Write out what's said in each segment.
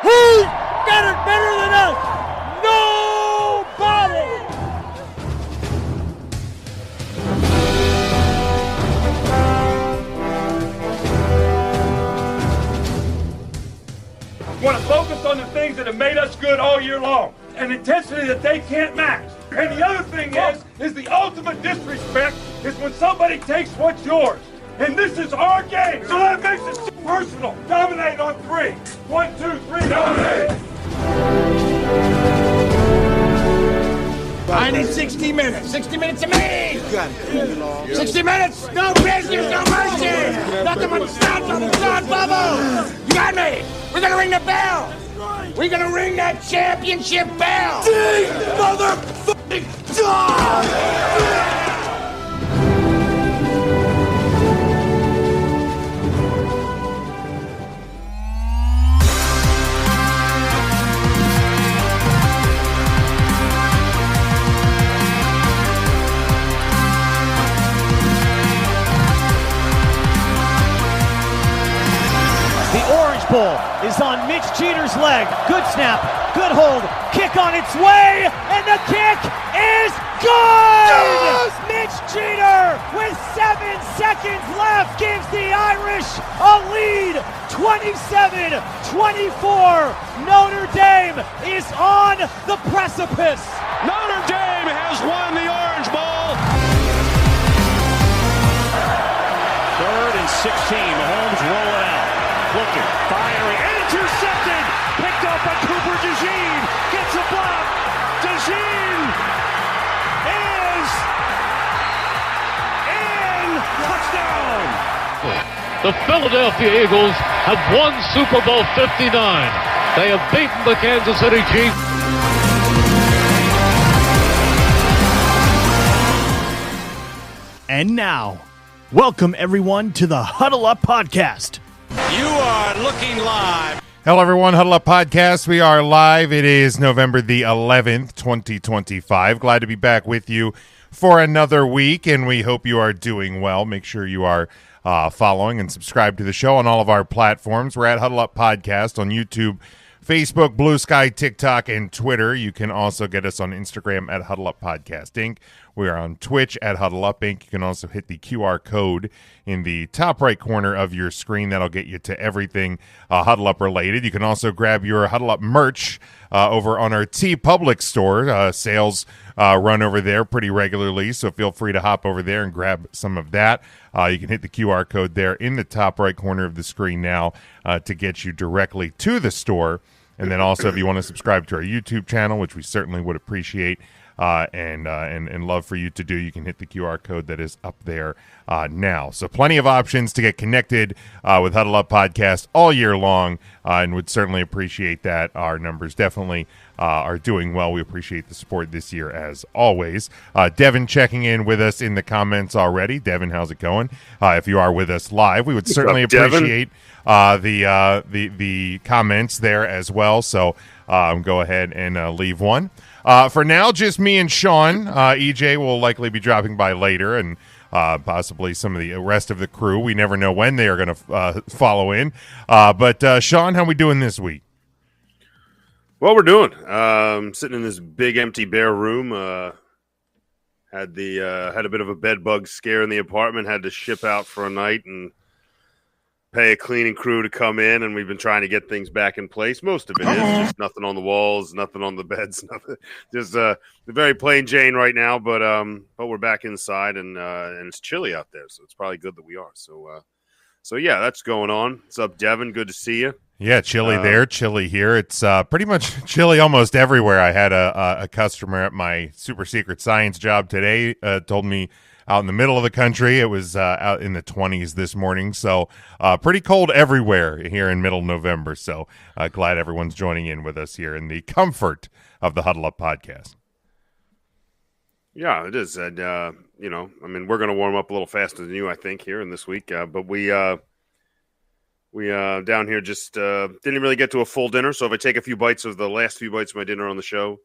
Who's got it better than us? Nobody! Want to focus on the things that have made us good all year long, an intensity that they can't match. And the other thing is the ultimate disrespect is when somebody takes what's yours. And this is our game, so that makes it so personal. Dominate on three. 1, 2, 3, dominate. I need 60 minutes. 60 minutes of me! 60 minutes, no business, no mercy! Nothing but shots on the shot bubble! You got me! We're gonna ring the bell! We're gonna ring that championship bell! Ding, motherfucking dog! Ball is on Mitch Jeter's leg. Good snap, good hold, kick on its way, and the kick is good! Yes! Mitch Jeter, with 7 seconds left, gives the Irish a lead, 27-24. Notre Dame is on the precipice. Notre Dame has won the Orange Bowl. 3rd and 16, Mahomes rolling out. Looking, firing, intercepted, picked up by Cooper DeJean, gets a block, DeJean is in, touchdown! The Philadelphia Eagles have won Super Bowl 59. They have beaten the Kansas City Chiefs. And now, welcome everyone to the Huddle Up Podcast. You are looking live. Hello, everyone. Huddle Up Podcast. We are live. It is November the 11th, 2025. Glad to be back with you for another week, and we hope you are doing well. Make sure you are following and subscribe to the show on all of our platforms. We're at Huddle Up Podcast on YouTube, Facebook, Blue Sky, TikTok, and Twitter. You can also get us on Instagram at Huddle Up Podcast Inc. We are on Twitch at Huddle Up Inc. You can also hit the QR code in the top right corner of your screen. That'll get you to everything Huddle Up related. You can also grab your Huddle Up merch over on our TeePublic store. Sales run over there pretty regularly, so feel free to hop over there and grab some of that. You can hit the QR code there in the top right corner of the screen now to get you directly to the store. And then also, if you want to subscribe to our YouTube channel, which we certainly would appreciate and love for you to do, you can hit the QR code that is up there now. So plenty of options to get connected with Huddle Up Podcast all year long, and would certainly appreciate that. Our numbers definitely are doing well. We appreciate the support this year as always. Devin checking in with us in the comments already. Devin, how's it going? If you are with us live, we would certainly appreciate the comments there as well. So go ahead and leave one. For now, just me and Sean. EJ will likely be dropping by later, and possibly some of the rest of the crew. We never know when they are going to follow in. But Sean, how we doing this week? Well, we're doing. Sitting in this big empty bare room. Had a bit of a bed bug scare in the apartment. Had to ship out for a night and pay a cleaning crew to come in, and we've been trying to get things back in place. Most of it is just nothing on the walls, nothing on the beds, nothing. Just very plain Jane right now. But we're back inside, and it's chilly out there, so it's probably good that we are. So yeah, that's going on. What's up, Devin? Good to see you. Yeah, chilly there, chilly here. It's pretty much chilly almost everywhere. I had a customer at my super secret science job today told me out in the middle of the country it was out in the 20s this morning. So pretty cold everywhere here in middle November. So glad everyone's joining in with us here in the comfort of the Huddle Up Podcast. Yeah, it is. And, we're going to warm up a little faster than you, I think, here in this week. But we down here just didn't really get to a full dinner. So if I take a few bites of the last few bites of my dinner on the show,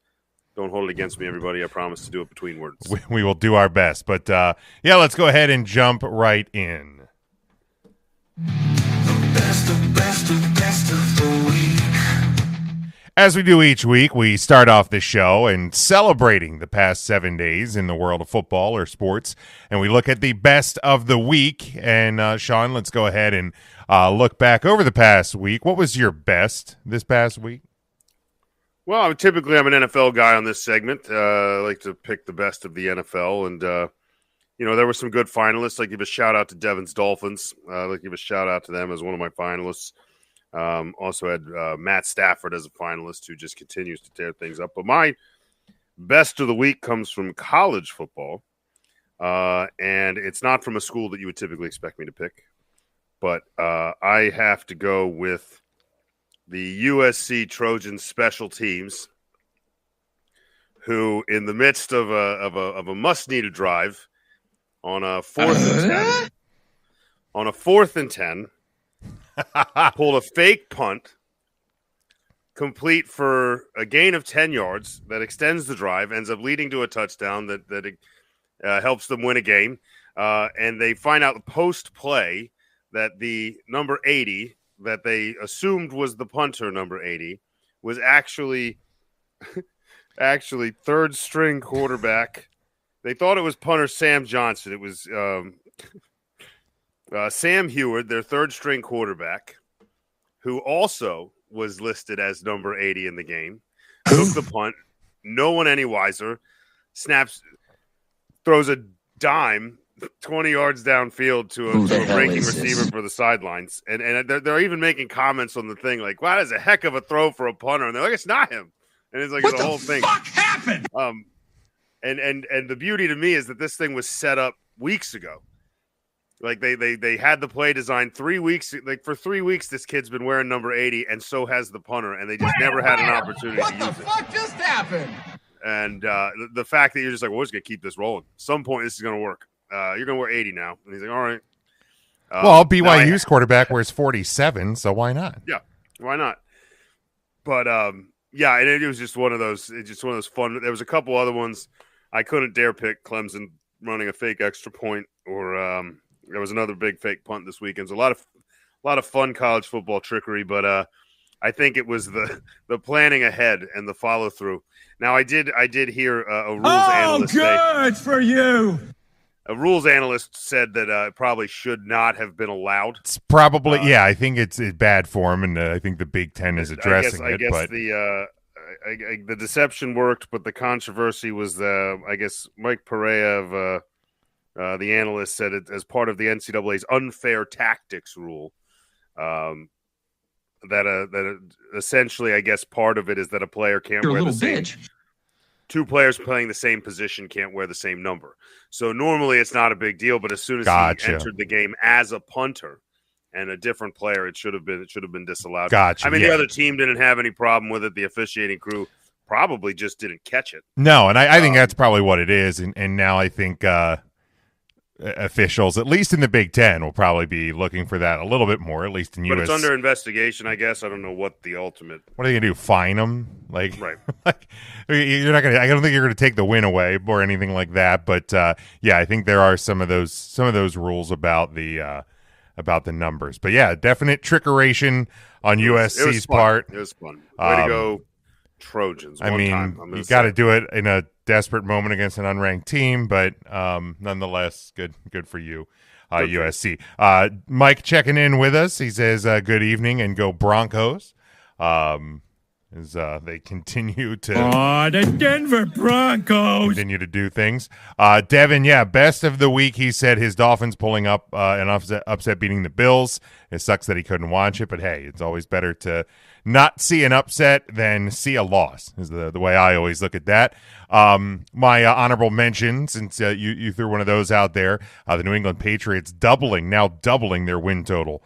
don't hold it against me, everybody. I promise to do it between words. We will do our best. But, let's go ahead and jump right in. The best of the week. As we do each week, we start off the show and celebrating the past 7 days in the world of football or sports, and we look at the best of the week. And Sean, let's go ahead and look back over the past week. What was your best this past week? Well, I'm an NFL guy on this segment. I like to pick the best of the NFL, and there were some good finalists. I give a shout out to Devon's Dolphins. I like to give a shout out to them as one of my finalists. Also had Matt Stafford as a finalist, who just continues to tear things up. But my best of the week comes from college football, and it's not from a school that you would typically expect me to pick. But I have to go with the USC Trojans special teams, who, in the midst of a must-needed drive on a fourth and 10, pulled a fake punt, complete for a gain of 10 yards that extends the drive, ends up leading to a touchdown that helps them win a game. And they find out post-play that the number 80 that they assumed was the punter, number 80, was actually third-string quarterback. They thought it was punter Sam Johnson. It was Sam Heward, their third-string quarterback, who also was listed as number 80 in the game, took the punt. No one any wiser. Throws a dime 20 yards downfield to a breaking receiver for the sidelines. And they're even making comments on the thing like, wow, that's a heck of a throw for a punter. And they're like, it's not him. And it's like the whole thing. What the fuck happened? And the beauty to me is that this thing was set up weeks ago. Like they had the play designed 3 weeks. Like for 3 weeks, this kid's been wearing number 80, and so has the punter, and they just never had an opportunity to use it. What the fuck just happened? And the fact that you're just like, well, we're just gonna keep this rolling. At some point, this is gonna work. You're gonna wear 80 now, and he's like, all right. Well, BYU's quarterback wears 47, so why not? Yeah, why not? But yeah, and it was just one of those. It's just one of those fun. There was a couple other ones. I couldn't dare pick Clemson running a fake extra point, or there was another big fake punt this weekend. So a lot of fun college football trickery, but I think it was the planning ahead and the follow through. Now I did hear a rules analyst say, good for you. A rules analyst said that it probably should not have been allowed. It's probably I think it's bad form, and I think the Big Ten is addressing it. I guess but the deception worked, but the controversy was I guess Mike Perea of the analyst said it as part of the NCAA's unfair tactics rule. That essentially, I guess, part of it is that a player can't wear the same. Two players playing the same position can't wear the same number. So normally it's not a big deal, but as soon as he entered the game as a punter and a different player, it should have been disallowed. Gotcha. I mean, the other team didn't have any problem with it. The officiating crew probably just didn't catch it. No, and I think that's probably what it is. And now I think officials, at least in the Big Ten, will probably be looking for that a little bit more, at least in But US. it's under investigation, I guess. I don't know what the ultimate. What are they gonna do? Fine them? Like, right? Like, you're not gonna. I don't think you're gonna take the win away or anything like that. But yeah, I think there are some of those rules about the numbers. But yeah, definite trickeration on USC's part. It was fun. Way to go, Trojans. I mean, you got to do it in a desperate moment against an unranked team, but nonetheless, good for you, USC. Mike checking in with us. He says, good evening and go Broncos. As they continue to the Denver Broncos continue to do things. Devin, best of the week. He said his Dolphins pulling up an upset beating the Bills. It sucks that he couldn't watch it, but hey, it's always better to not see an upset than see a loss, is the way I always look at that. My honorable mention, since you threw one of those out there, the New England Patriots doubling their win total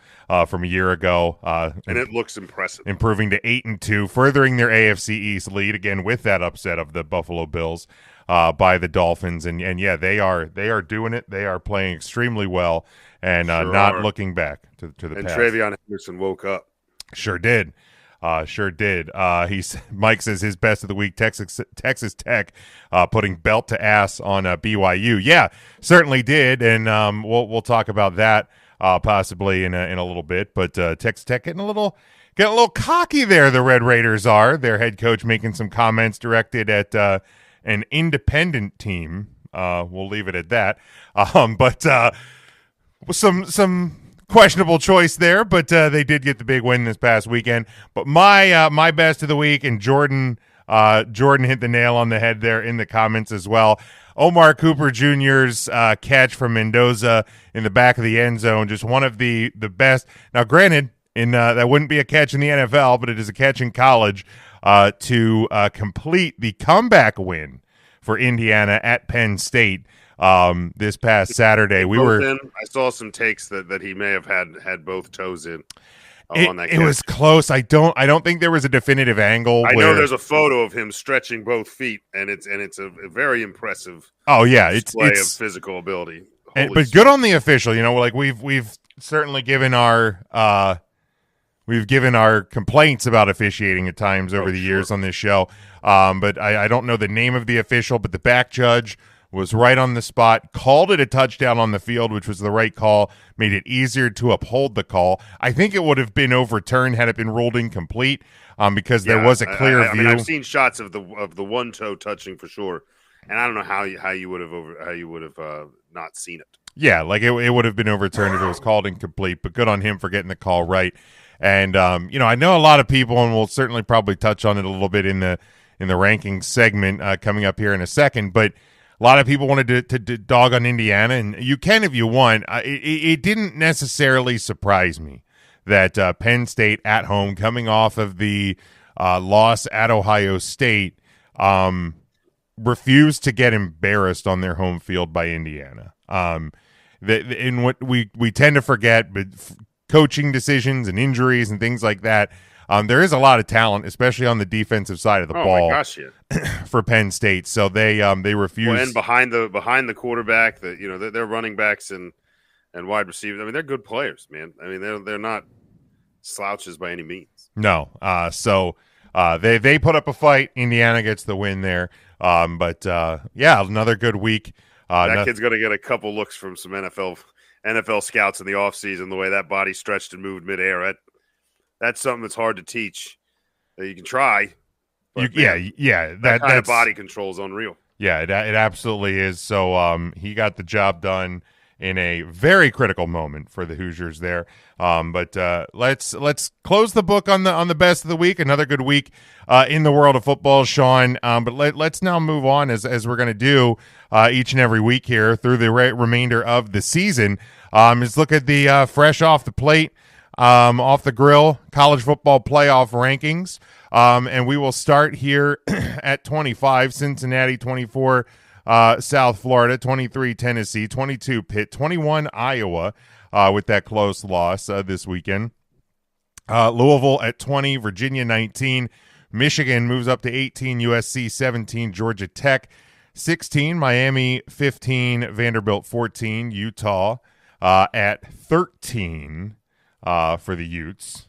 from a year ago. And it looks impressive. Improving to 8-2, furthering their AFC East lead, again with that upset of the Buffalo Bills by the Dolphins. And yeah, they are doing it. They are playing extremely well and not looking back to the past. And Travion Henderson woke up. Sure did. Mike says his best of the week, Texas Tech, putting belt to ass on BYU. Yeah, certainly did, and we'll talk about that possibly in a little bit. But Texas Tech getting a little getting a little cocky there, the Red Raiders are. Their head coach making some comments directed at an independent team. We'll leave it at that. But some questionable choice there, but they did get the big win this past weekend. But my best of the week, and Jordan hit the nail on the head there in the comments as well. Omar Cooper Jr.'s catch from Mendoza in the back of the end zone, just one of the best. Now, granted, that wouldn't be a catch in the NFL, but it is a catch in college to complete the comeback win for Indiana at Penn State this past Saturday. I saw some takes that he may have had both toes in. On that catch. It was close. I don't think there was a definitive angle. I know there's a photo of him stretching both feet, and it's a very impressive. Oh yeah, display it's of physical ability. But good on the official. Like we've certainly given our complaints about officiating at times over the years on this show. But I don't know the name of the official, but the back judge was right on the spot, called it a touchdown on the field, which was the right call, made it easier to uphold the call. I think it would have been overturned had it been ruled incomplete because there was a clear view. I've seen shots of the one toe touching for sure, and I don't know how you would have not seen it. Yeah, like it would have been overturned if it was called incomplete, but good on him for getting the call right. And I know a lot of people, and we'll certainly probably touch on it a little bit in the rankings segment coming up here in a second, but a lot of people wanted to dog on Indiana, and you can if you want. It didn't necessarily surprise me that Penn State at home, coming off of the loss at Ohio State, refused to get embarrassed on their home field by Indiana. In what we tend to forget, but coaching decisions and injuries and things like that, there is a lot of talent, especially on the defensive side of the ball. My gosh, yeah. For Penn State, so they refuse. Well, and behind the quarterback, their running backs and wide receivers. I mean, they're good players, man. I mean, they're not slouches by any means. No, so they put up a fight. Indiana gets the win there. But another good week. That kid's going to get a couple looks from some NFL scouts in the offseason. The way that body stretched and moved midair, that's something that's hard to teach. You can try. But that kind of body control is unreal. Yeah, it absolutely is. So he got the job done in a very critical moment for the Hoosiers there. But let's close the book on the best of the week. Another good week in the world of football, Sean. But let's now move on as we're going to do each and every week here through the remainder of the season. Is look at the fresh off the plate, off the grill, college football playoff rankings. And we will start here at 25, Cincinnati, 24, South Florida, 23, Tennessee, 22, Pitt, 21, Iowa, with that close loss this weekend. Louisville at 20, Virginia 19, Michigan moves up to 18, USC 17, Georgia Tech 16, Miami 15, Vanderbilt 14, Utah at 13 for the Utes.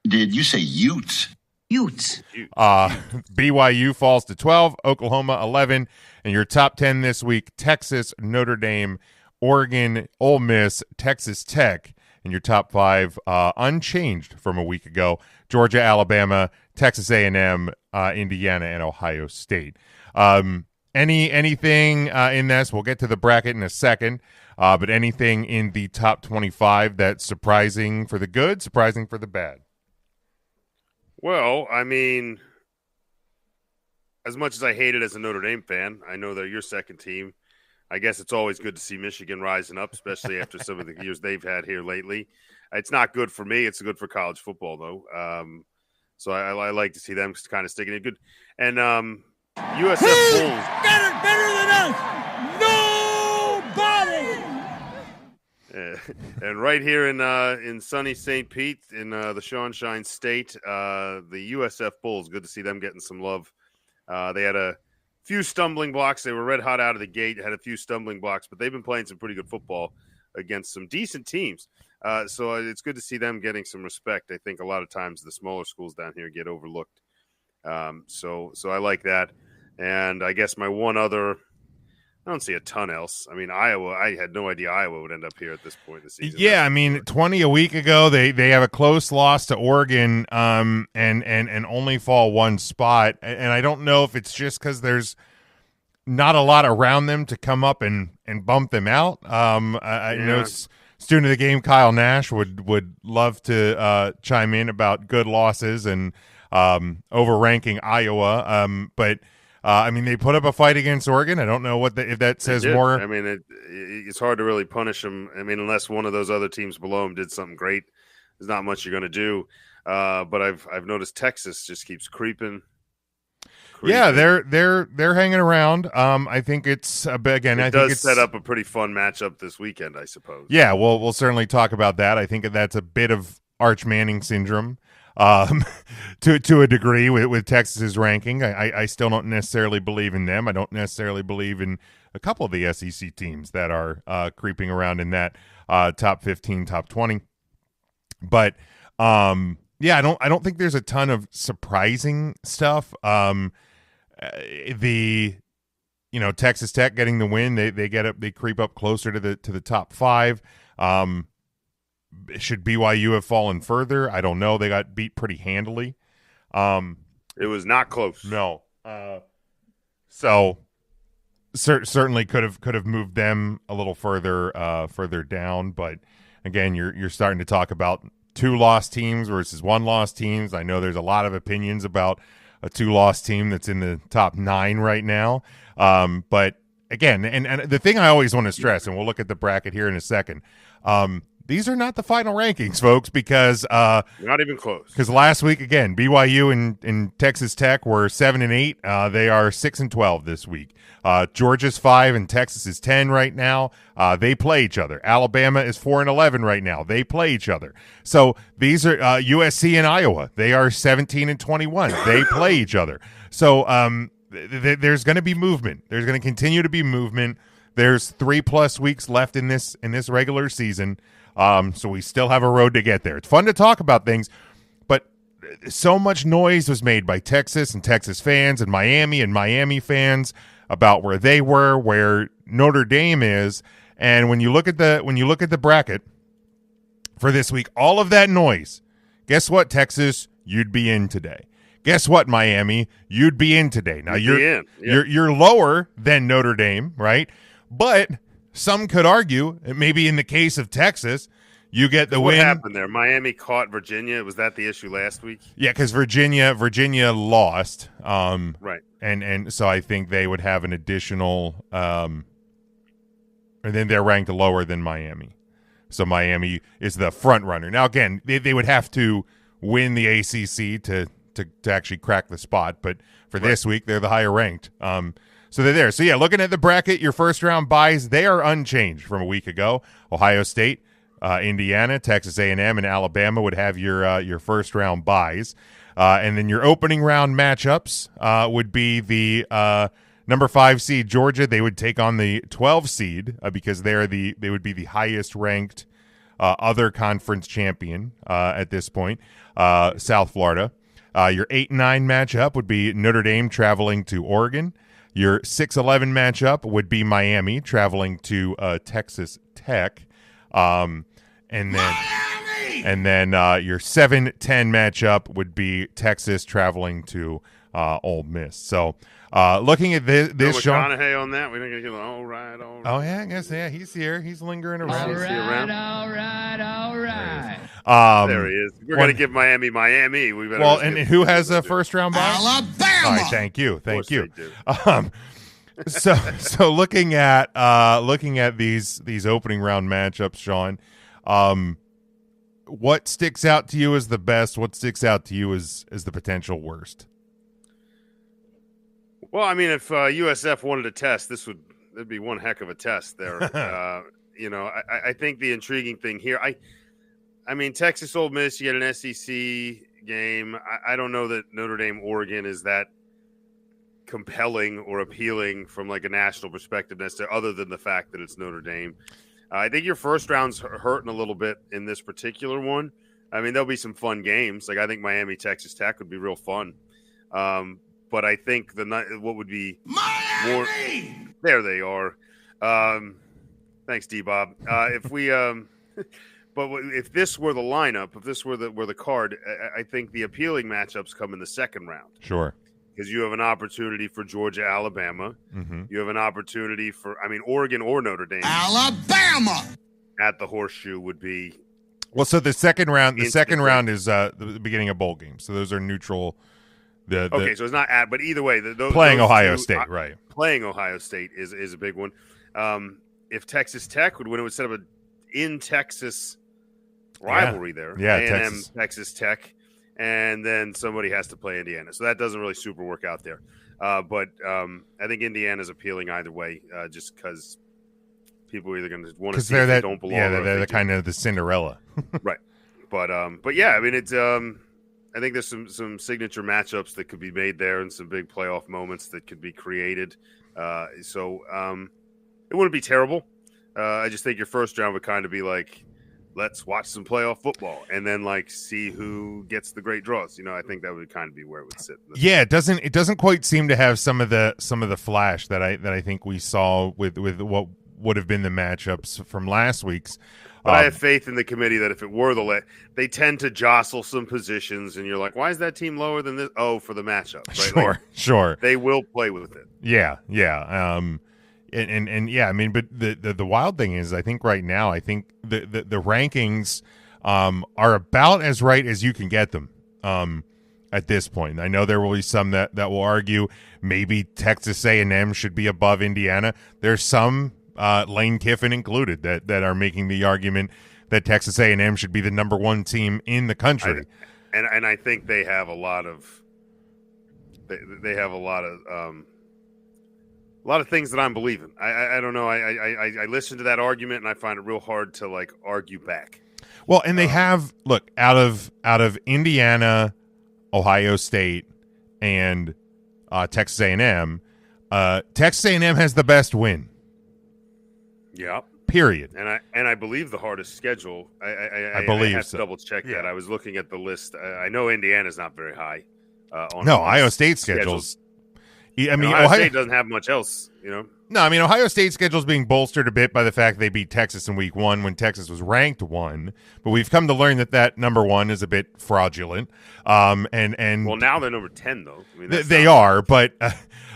Did you say Utes? Utes. BYU falls to 12, Oklahoma 11, and your top 10 this week: Texas, Notre Dame, Oregon, Ole Miss, Texas Tech, and your top 5 unchanged from a week ago: Georgia, Alabama, Texas A&M, Indiana, and Ohio State. Anything in this? We'll get to the bracket in a second, but anything in the top 25 that's surprising for the good, surprising for the bad? Well, I mean, as much as I hate it as a Notre Dame fan, I know they're your second team. I guess it's always good to see Michigan rising up, especially after some of the years they've had here lately. It's not good for me. It's good for college football, though. So I like to see them kind of sticking it good. And USF Bulls. Better than us. Nobody. And right here in sunny St. Pete, in the Sunshine State, the USF Bulls, good to see them getting some love. They had a few stumbling blocks. They were red hot out of the gate, had a few stumbling blocks, but they've been playing some pretty good football against some decent teams. So it's good to see them getting some respect. I think a lot of times the smaller schools down here get overlooked. So I like that. And I guess my one other I don't see a ton else. I mean, Iowa, I had no idea Iowa would end up here at this point in the season. Yeah, I mean, 20 a week ago, they have a close loss to Oregon, and only fall one spot. And I don't know if it's just because there's not a lot around them to come up and bump them out. I know student of the game Kyle Nash would love to chime in about good losses and overranking Iowa. But I mean, they put up a fight against Oregon. I don't know if that says more. I mean, it's hard to really punish them. I mean, unless one of those other teams below them did something great, there's not much you're going to do. But I've noticed Texas just keeps creeping. Yeah, they're hanging around. I think it's again. I think it's set up a pretty fun matchup this weekend, I suppose. Yeah, we'll certainly talk about that. I think that's a bit of Arch Manning syndrome. To a degree with Texas's ranking. I still don't necessarily believe in them. I don't necessarily believe in a couple of the SEC teams that are creeping around in that top 15, top 20. But yeah, I don't think there's a ton of surprising stuff. Texas Tech getting the win, they creep up closer to the top 5. Should BYU have fallen further? I don't know. They got beat pretty handily. It was not close. No. So certainly could have moved them a little further down. But again, you're starting to talk about 2-loss teams versus 1-loss teams. I know there's a lot of opinions about a 2-loss team that's in the top 9 right now. But again, and the thing I always want to stress, and we'll look at the bracket here in a second. These are not the final rankings, folks, because not even close. Because last week, again, BYU and Texas Tech were 7 and 8. They are 6 and 12 this week. Georgia's 5 and Texas is 10 right now. They play each other. Alabama is 4 and 11 right now. They play each other. So these are USC and Iowa. They are 17 and 21. They play each other. So there's going to be movement. There's going to continue to be movement. There's 3+ weeks left in this regular season. So we still have a road to get there. It's fun to talk about things, but so much noise was made by Texas and Texas fans and Miami fans about where they were, where Notre Dame is. And when you look at the bracket for this week, all of that noise, guess what, Texas? You'd be in today. Guess what, Miami? You'd be in today. Now you're lower than Notre Dame, right? But some could argue, maybe in the case of Texas, you get the win. What happened there? Miami caught Virginia. Was that the issue last week? Yeah, because Virginia lost. Right. And so I think they would have an additional and then they're ranked lower than Miami. So Miami is the front runner. Now, again, they would have to win the ACC to actually crack the spot. But for this week, they're the higher ranked. So they're there. So, yeah, looking at the bracket, your first-round buys, they are unchanged from a week ago. Ohio State, Indiana, Texas A&M, and Alabama would have your first-round buys. And then your opening round matchups would be the number 5 seed Georgia. They would take on the 12 seed because they would be the highest-ranked other conference champion at this point, South Florida. Your 8-9 matchup would be Notre Dame traveling to Oregon. Your 6-11 matchup would be Miami traveling to Texas Tech, and then your 7-10 matchup would be Texas traveling to Ole Miss. So looking at this, Sean McConaughey on that, we're not gonna give all right. Oh yeah, I guess he's here. He's lingering around. All right. There he is. We're gonna give Miami. We better. Well, and who has a first round bye? Alabama. All right, thank you. So looking at these opening round matchups, Sean, what sticks out to you as the best? What sticks out to you as the potential worst? Well, I mean, if USF wanted a test, that'd be one heck of a test there. I think the intriguing thing here, I mean, Texas Ole Miss, you get an SEC game. I don't know that Notre Dame Oregon is that compelling or appealing from like a national perspective necessarily, other than the fact that it's Notre Dame. I think your first round's hurting a little bit in this particular one. I mean, there'll be some fun games. Like I think Miami, Texas Tech would be real fun. But I think what would be There they are. Thanks, D-Bob. If we, but if this were the lineup, if this were the card, I think the appealing matchups come in the second round. Sure. Because you have an opportunity for Georgia, Alabama. Mm-hmm. You have an opportunity for, Oregon or Notre Dame. Alabama At the Horseshoe would be. Well, so the second round is the beginning of bowl games. So those are neutral. Okay, so it's not at, but either way, playing those Ohio two, State, right? Playing Ohio State is a big one. If Texas Tech would win, it would set up a in Texas rivalry there. Yeah, A&M, Texas Tech, and then somebody has to play Indiana. So that doesn't really super work out there. But I think Indiana's appealing either way, just because people are either going to want to see if they don't belong. Yeah, they're kind of the Cinderella. Right. But yeah, it's I think there's some signature matchups that could be made there and some big playoff moments that could be created. So it wouldn't be terrible. I just think your first round would kind of be like, let's watch some playoff football and then see who gets the great draws. I think that would kind of be where it would sit. Yeah, it doesn't quite seem to have some of the flash that I think we saw with what would have been the matchups from last week's. But I have faith in the committee that if it were they tend to jostle some positions, and you're like, why is that team lower than this? Oh, for the matchup, right? Sure. They will play with it. Yeah. And yeah, but the wild thing is, I think right now, the rankings are about as right as you can get them at this point. I know there will be some that will argue maybe Texas A&M should be above Indiana. There's some. Lane Kiffin included, that are making the argument that Texas A&M should be the number one team in the country. And I think they have a lot of things that I'm believing. I don't know. I listen to that argument and I find it real hard to argue back. Well, and they have out of Indiana, Ohio State, and Texas A&M. Texas A&M has the best win. Yeah. Period. And I believe the hardest schedule. I believe I have so. to double check that. I was looking at the list. I know Indiana's not very high. Ohio State schedules. Ohio State doesn't have much else. No, Ohio State's schedule is being bolstered a bit by the fact they beat Texas in week 1 when Texas was ranked 1. But we've come to learn that number 1 is a bit fraudulent. And well, now they're number 10 though. They are, but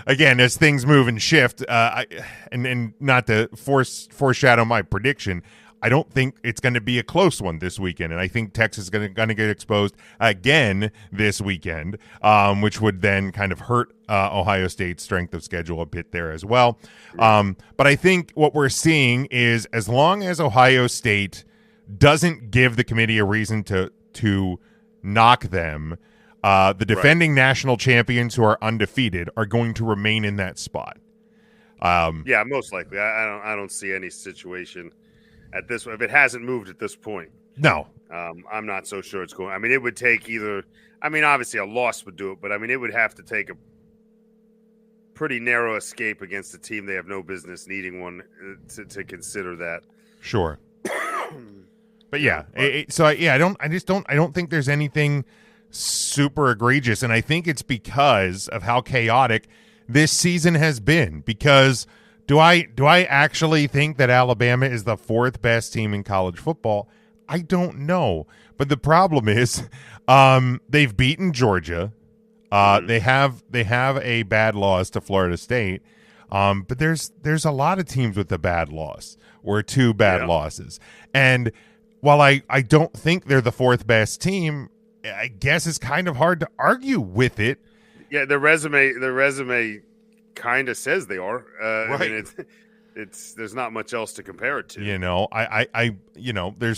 again, as things move and shift, and not to foreshadow my prediction, I don't think it's going to be a close one this weekend, and I think Texas is going to get exposed again this weekend, which would then kind of hurt Ohio State's strength of schedule a bit there as well. But I think what we're seeing is, as long as Ohio State doesn't give the committee a reason to knock them, the defending national champions who are undefeated are going to remain in that spot. Yeah, most likely. I don't see any situation at this. If it hasn't moved at this point, no. I'm not so sure it's going. It would take either. Obviously a loss would do it, but it would have to take a pretty narrow escape against a team they have no business needing one to consider that. Sure. But yeah, I don't think there's anything super egregious, and I think it's because of how chaotic this season has been. Because do I actually think that Alabama is the 4th best team in college football? I don't know. But the problem is they've beaten Georgia. They have a bad loss to Florida State. But there's a lot of teams with a bad loss or 2 bad losses. And while I don't think they're the 4th best team, I guess it's kind of hard to argue with it. Yeah, the resume kind of says they are. Right. There's not much else to compare it to.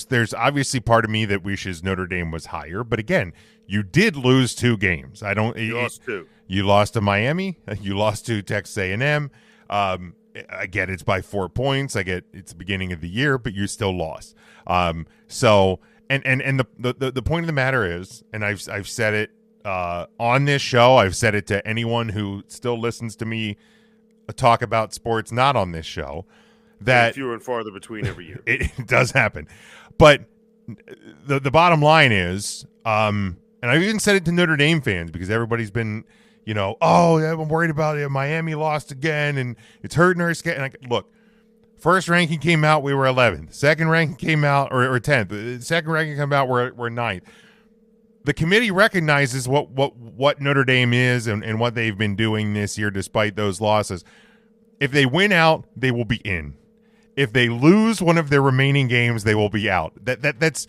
There's obviously part of me that wishes Notre Dame was higher, but again, you did lose 2 games. You lost 2. You lost to Miami. You lost to Texas A&M. I get it's by 4 points. I get it's the beginning of the year, but you still lost. So the point of the matter is, and I've said it on this show. I've said it to anyone who still listens to me talk about sports not on this show, that fewer and farther between every year. It does happen. But the bottom line is, and I've even said it to Notre Dame fans because everybody's been, I'm worried about it. Miami lost again, and it's hurting our schedule. And look, first ranking came out, we were 11th. Second ranking came out, or 10th. The second ranking came out, we're 9th. The committee recognizes what Notre Dame is and what they've been doing this year despite those losses. If they win out, they will be in. If they lose one of their remaining games, they will be out. It's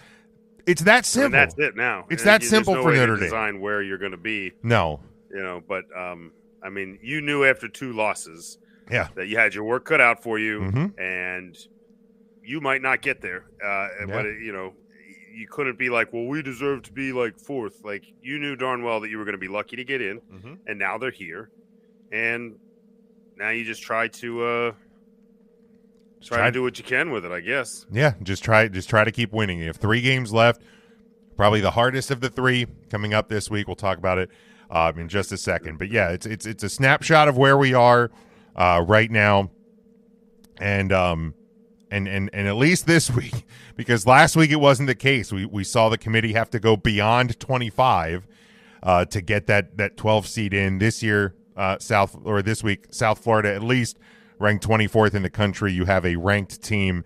that simple. And that's it now. It's that simple for Notre Dame. Design where you're going to be. No. But you knew after 2 losses that you had your work cut out for you, and you might not get there. But you couldn't be like, well, we deserve to be like 4th. Like, you knew darn well that you were going to be lucky to get in, and now they're here, and now you just try to do what you can with it, I guess. Yeah, just try to keep winning. You have 3 games left, probably the hardest of the 3 coming up this week. We'll talk about it in just a second. But yeah, it's a snapshot of where we are right now, and at least this week, because last week it wasn't the case. We saw the committee have to go beyond 25 to get that 12 seed in. This year, this week, South Florida at least ranked 24th in the country. You have a ranked team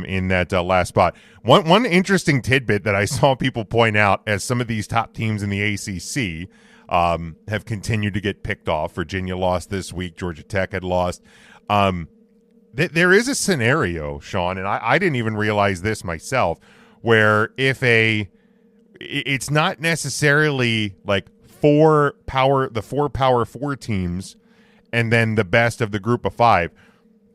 in that last spot. One interesting tidbit that I saw people point out as some of these top teams in the ACC have continued to get picked off. Virginia lost this week. Georgia Tech had lost. There is a scenario, Sean, and I didn't even realize this myself, where it's not necessarily like the 4 Power 4 teams and then the best of the group of 5.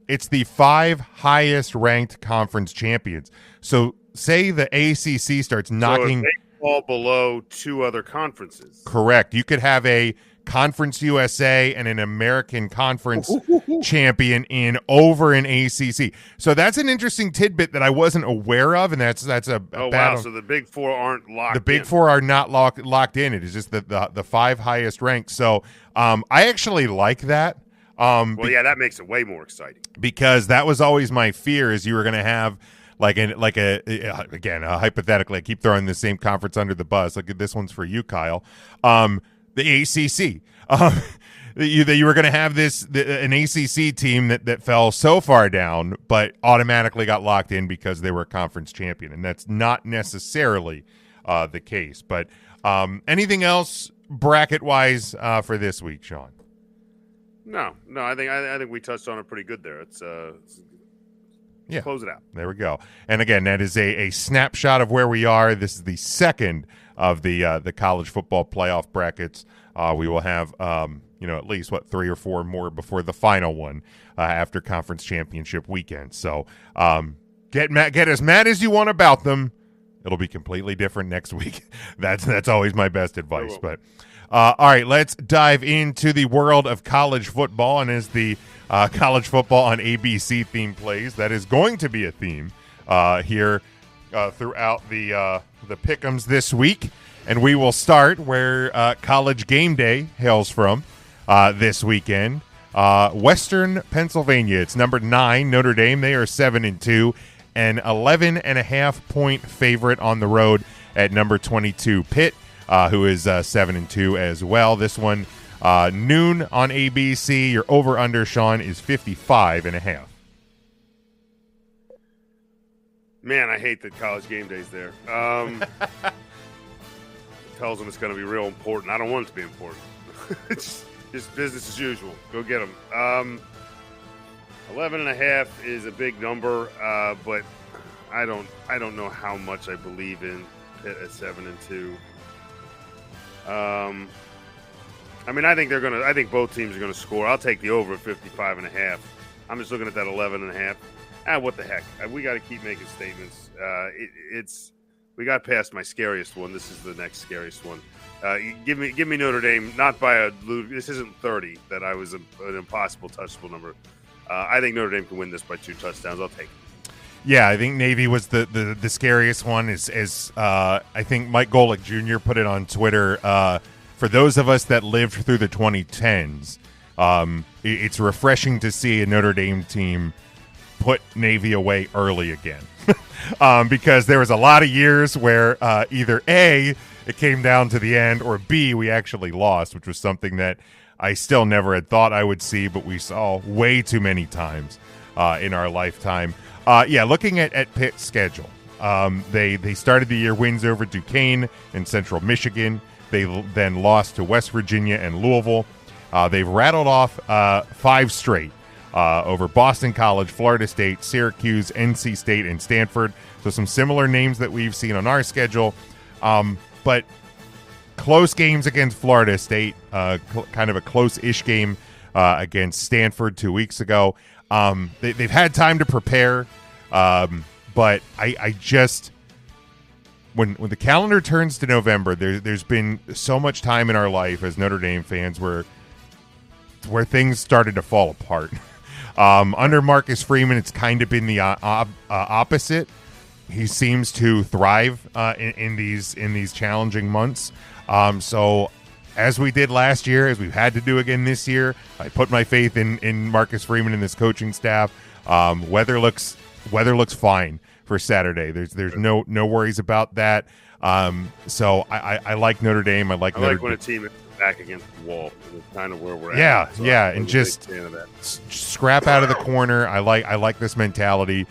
It's the 5 highest ranked conference champions. So say the ACC starts knocking. So if they fall below 2 other conferences. Correct. You could have a Conference USA and an American Conference champion in over an ACC. So that's an interesting tidbit that I wasn't aware of, and that's a wow. So the Big 4 aren't locked in. The Big 4 are not locked in. It is just the 5 highest ranked. So I actually like that. That makes it way more exciting. Because that was always my fear, is you were going to have hypothetically, I keep throwing the same conference under the bus. Like, this one's for you, Kyle. The ACC. You were going to have an ACC team that fell so far down, but automatically got locked in because they were a conference champion, and that's not necessarily the case. But anything else bracket-wise for this week, Sean? No. I think we touched on it pretty good there. Let's close it out. There we go. And again, that is a snapshot of where we are. This is the second of the college football playoff brackets. We will have at least 3 or 4 more before the final one after conference championship weekend. So get as mad as you want about them. It'll be completely different next week. That's always my best advice. But all right, let's dive into the world of college football. And as the college football on ABC theme plays, that is going to be a theme here throughout the pick'ems this week. And we will start where College Game Day hails from this weekend. Western Pennsylvania. It's number 9, Notre Dame. They are 7-2, an 11.5-point favorite on the road at number 22, Pitt, who is 7-2 as well. This one, noon on ABC. Your over-under, Sean, is 55.5. Man, I hate that College Game Day's there. Tells them it's going to be real important. I don't want it to be important. It's just business as usual. Go get them. 11.5 is a big number, but I don't know how much I believe in Pitt at 7-2. I think both teams are gonna score. I'll take the over at 55.5. I'm just looking at that 11.5. What the heck? We got to keep making statements. We got past my scariest one. This is the next scariest one. Give me Notre Dame, not by a. This isn't 30 that I was an impossible touchable number. I think Notre Dame can win this by 2 touchdowns. I'll take it. Yeah, I think Navy was the scariest one. As I think Mike Golick Jr. put it on Twitter. For those of us that lived through the 2010s, it's refreshing to see a Notre Dame team put Navy away early again. Because there was a lot of years where either A, it came down to the end, or B, we actually lost, which was something that I still never had thought I would see, but we saw way too many times in our lifetime. Looking at Pitt's schedule, they started the year wins over Duquesne and Central Michigan. They then lost to West Virginia and Louisville. They've rattled off 5 straight over Boston College, Florida State, Syracuse, NC State, and Stanford. So some similar names that we've seen on our schedule. But close games against Florida State, kind of a close-ish game against Stanford 2 weeks ago. They've had time to prepare, but I just... When the calendar turns to November, there's been so much time in our life as Notre Dame fans where things started to fall apart. Under Marcus Freeman, it's kind of been the opposite. He seems to thrive in these challenging months. So as we did last year, as we've had to do again this year, I put my faith in Marcus Freeman and this coaching staff. Weather looks fine for Saturday. There's no worries about that. So I like Notre Dame. I like when a team is back against the wall. It's kind of where we're at. So and just scrap out of the corner. I like this mentality.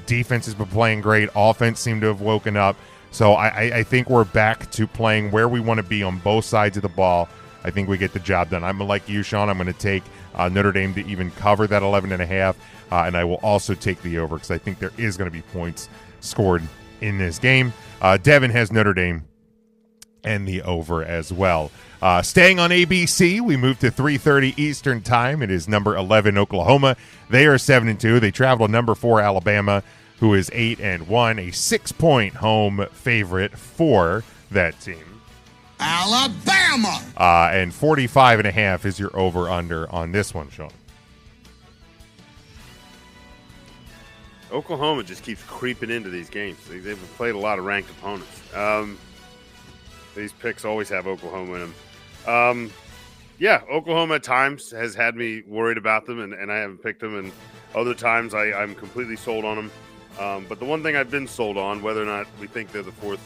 Defense has been playing great. Offense seemed to have woken up. So I think we're back to playing where we want to be on both sides of the ball. I think we get the job done. I'm like you, Sean. I'm going to take Notre Dame to even cover that 11.5. And I will also take the over because I think there is going to be points scored in this game. Devin has Notre Dame and the over as well. Staying on ABC, we move to 3:30 Eastern Time. It is number 11 Oklahoma. They are 7-2. They travel to number 4 Alabama, who is 8-1, a 6-point home favorite for that team. Alabama! And 45.5 is your over-under on this one, Sean. Oklahoma just keeps creeping into these games. They've played a lot of ranked opponents. These picks always have Oklahoma in them. Oklahoma at times has had me worried about them, and I haven't picked them. And other times I'm completely sold on them. But the one thing I've been sold on, whether or not we think they're the 4th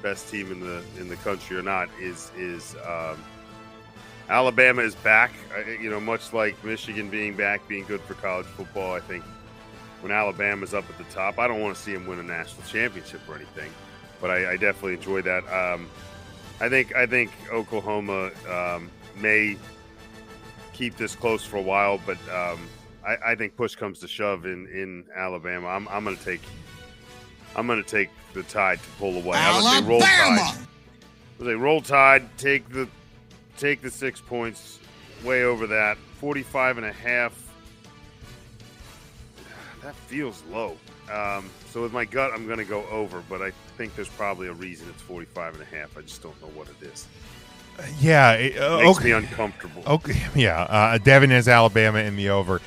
best team in the country or not, is Alabama is back. Much like Michigan being back, being good for college football. I think when Alabama's up at the top, I don't want to see them win a national championship or anything, but I definitely enjoy that. I think Oklahoma may keep this close for a while, but I think push comes to shove in Alabama. I'm going to take the Tide to pull away. I'm going to say roll Tide. Roll Tide. Take the 6 points, way over that. 45.5. That feels low. So with my gut, I'm going to go over, but I think there's probably a reason it's 45.5. I just don't know what it is. It makes me uncomfortable. Okay, Devin has Alabama in the over.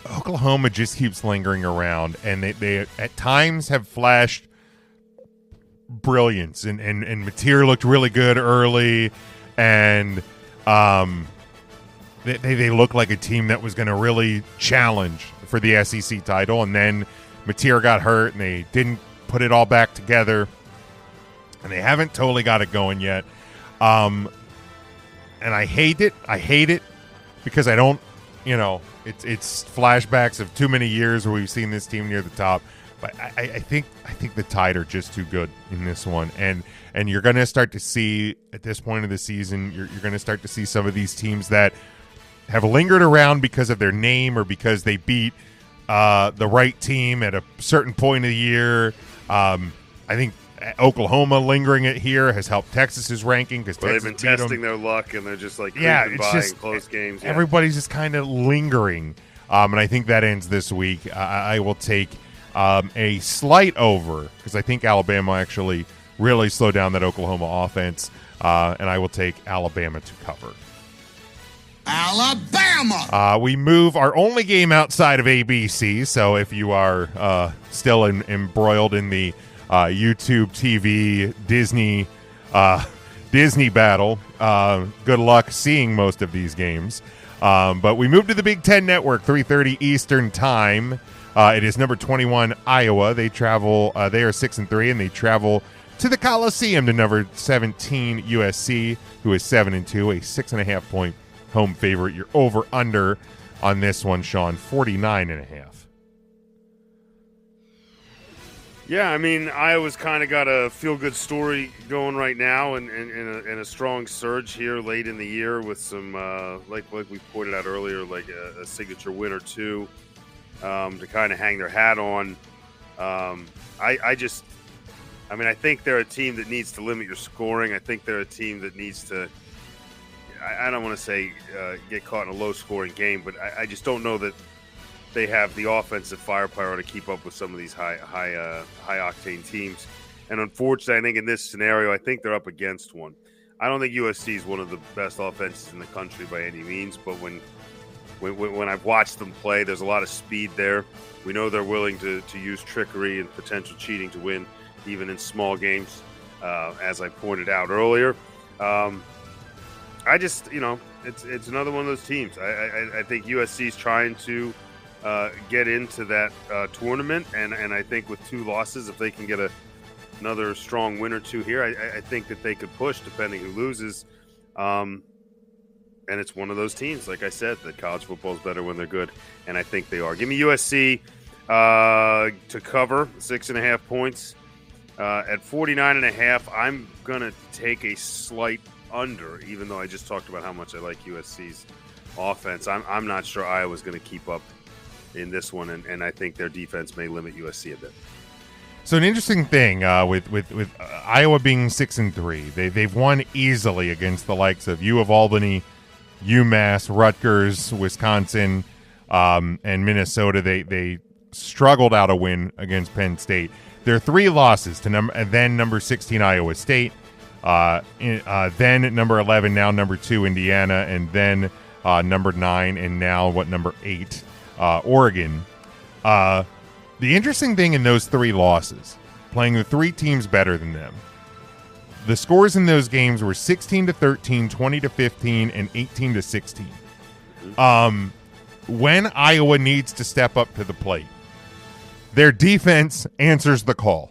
Oklahoma just keeps lingering around, and they at times have flashed brilliance, and Mateer looked really good early, and they look like a team that was going to really challenge for the SEC title, and then Mateer got hurt, and they didn't put it all back together, and they haven't totally got it going yet. And I hate it because I don't, it's flashbacks of too many years where we've seen this team near the top. But I think the Tide are just too good in this one, and you're going to start to see at this point of the season, you're going to start to see some of these teams that have lingered around because of their name or because they beat the right team at a certain point of the year. I think Oklahoma lingering it here has helped Texas's ranking because they've been testing their luck, and they're just like creeping by in close games. Yeah. Everybody's just kind of lingering, and I think that ends this week. I will take a slight over because I think Alabama actually really slowed down that Oklahoma offense, and I will take Alabama to cover. Alabama! We move our only game outside of ABC, so if you are still embroiled in the YouTube TV Disney battle, good luck seeing most of these games. But we move to the Big Ten Network, 3:30 Eastern Time. It is number 21 Iowa. They travel. They are 6-3, and they travel to the Coliseum to number 17 USC, who is 7-2, a 6.5-point home favorite. Your over/under on this one, Sean, 49.5. Yeah, I mean, Iowa's kind of got a feel-good story going right now, and a strong surge here late in the year with some, like we pointed out earlier, like a signature win or two to kind of hang their hat on. I think they're a team that needs to limit your scoring. I think they're a team that needs to, I don't want to say get caught in a low-scoring game, but I just don't know that they have the offensive firepower to keep up with some of these high-octane teams. And unfortunately, I think in this scenario, I think they're up against one. I don't think USC is one of the best offenses in the country by any means, but when I've watched them play, there's a lot of speed there. We know they're willing to use trickery and potential cheating to win, even in small games, as I pointed out earlier. It's another one of those teams. I think USC is trying to get into that tournament, and I think with 2 losses, if they can get another strong win or two here, I think that they could push depending who loses. And it's one of those teams, like I said, that college football is better when they're good, and I think they are. Give me USC to cover 6.5 points. At 49.5, I'm going to take a slight under, even though I just talked about how much I like USC's offense. I'm not sure Iowa's going to keep up in this one, and I think their defense may limit USC a bit. So an interesting thing with Iowa being 6-3, they've won easily against the likes of U of Albany, UMass, Rutgers, Wisconsin, and Minnesota. They struggled out a win against Penn State. Their 3 losses to number 16 Iowa State, then number 11, now number 2 Indiana, and then number 9, and now number 8 Oregon. The interesting thing in those 3 losses, playing the 3 teams better than them, the scores in those games were 16-13, 20-15, and 18-16. When Iowa needs to step up to the plate, their defense answers the call.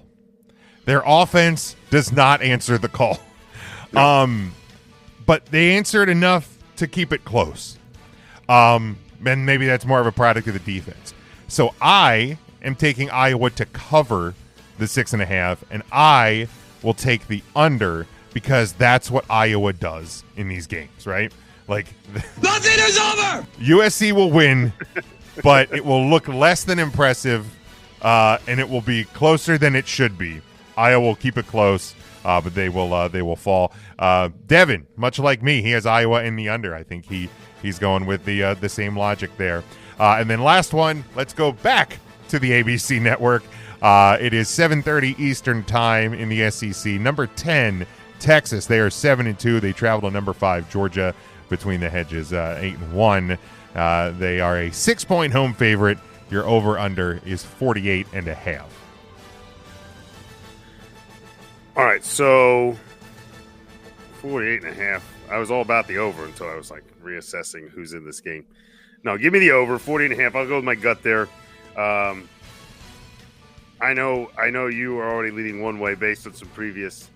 Their offense does not answer the call. But they answered enough to keep it close. And maybe that's more of a product of the defense. So I am taking Iowa to cover the 6.5, and I will take the under because that's what Iowa does in these games, right? Like, Nothing is over! USC will win, but it will look less than impressive, and it will be closer than it should be. Iowa will keep it close, but they will fall. Devin, much like me, he has Iowa in the under. I think he's going with the same logic there. And then last one, let's go back to the ABC network. It is 7:30 Eastern time in the SEC. Number 10, Texas. They are 7-2. They travel to number 5, Georgia, between the hedges, 8-1. They are a 6-point home favorite. Your over/under is 48.5. All right, so 48.5. I was all about the over until I was like reassessing who's in this game. No, give me the over, 40.5. I'll go with my gut there. I know you are already leading one way based on some previous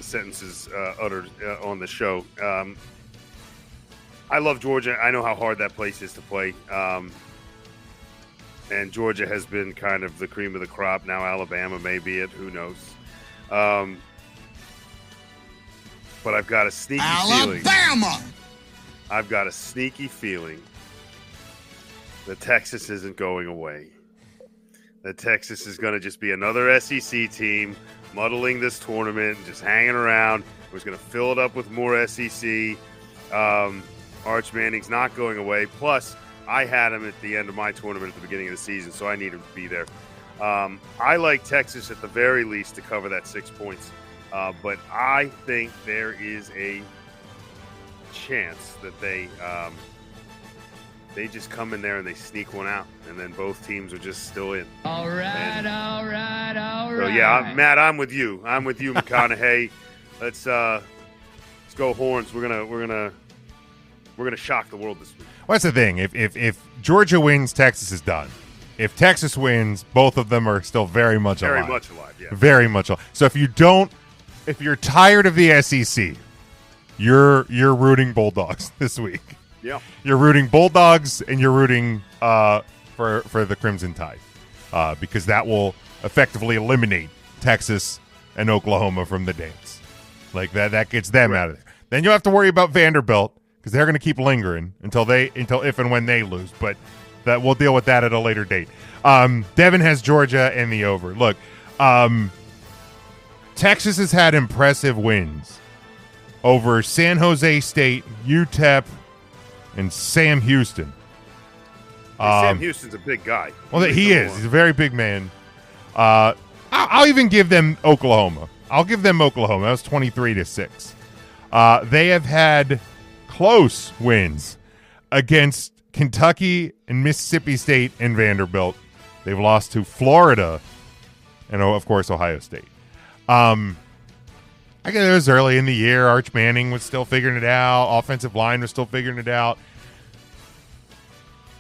sentences uttered on the show. I love Georgia. I know how hard that place is to play. And Georgia has been kind of the cream of the crop. Now Alabama may be it. Who knows? But I've got a sneaky feeling. Alabama! I've got a sneaky feeling that Texas isn't going away. That Texas is going to just be another SEC team muddling this tournament and just hanging around. We're just going to fill it up with more SEC. Arch Manning's not going away. Plus, I had him at the end of my tournament at the beginning of the season, so I need him to be there. I like Texas at the very least to cover that 6 points. But I think there is a chance that they just come in there and they sneak one out, and then both teams are just still in. All right. So yeah, Matt, I'm with you, McConaughey. Let's go Horns. We're gonna shock the world this week. Well, that's the thing. If Georgia wins, Texas is done. If Texas wins, both of them are still very much alive. Very much alive, yeah. Very much alive. So if you're tired of the SEC, you're rooting Bulldogs this week. Yeah. You're rooting Bulldogs and you're rooting for the Crimson Tide because that will effectively eliminate Texas and Oklahoma from the dance. Like that gets them out of there. Then you'll have to worry about Vanderbilt because they're going to keep lingering until if and when they lose. But that we'll deal with that at a later date. Devin has Georgia and the over. Look, Texas has had impressive wins over San Jose State, UTEP, and Sam Houston. Sam Houston's a big guy. Well, he is. He's a very big man. I'll even give them Oklahoma. I'll give them Oklahoma. That was 23-6. They have had close wins against Kentucky and Mississippi State and Vanderbilt. They've lost to Florida and, of course, Ohio State. I guess it was early in the year. Arch Manning was still figuring it out. Offensive line was still figuring it out.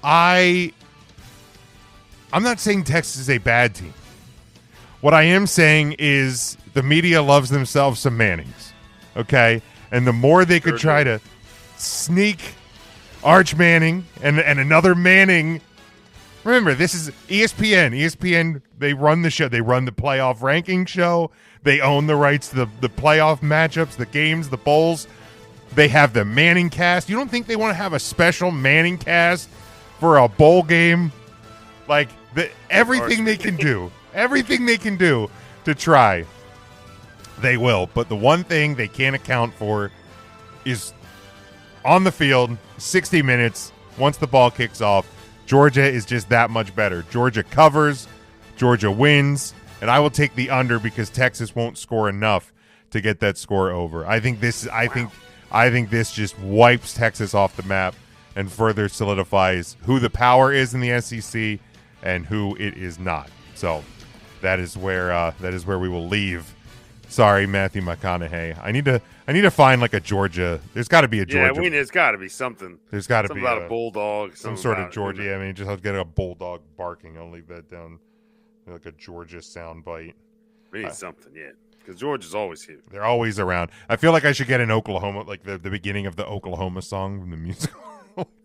I'm not saying Texas is a bad team. What I am saying is the media loves themselves some Mannings, okay? And the more they could try to sneak Arch Manning and another Manning. Remember, this is ESPN. ESPN, they run the show. They run the playoff ranking show. They own the rights to the playoff matchups, the games, the bowls. They have the Manning cast. You don't think they want to have a special Manning cast for a bowl game? Like, everything they can do to try, they will. But the one thing they can't account for is on the field, 60 minutes, once the ball kicks off, Georgia is just that much better. Georgia covers, Georgia wins, and I will take the under because Texas won't score enough to get that score over. I think this just wipes Texas off the map and further solidifies who the power is in the SEC and who it is not. So that is where we will leave. Sorry, Matthew McConaughey. I need to find like a Georgia. There's got to be a Georgia. Yeah, I mean, there's got to be something. There's got to be about a bulldog. Some sort of Georgia. Yeah, I mean, just I'll get a bulldog barking. I'll leave that down like a Georgia sound bite. We need something, yeah, because Georgia's always here. They're always around. I feel like I should get an Oklahoma, like the beginning of the Oklahoma song from the musical.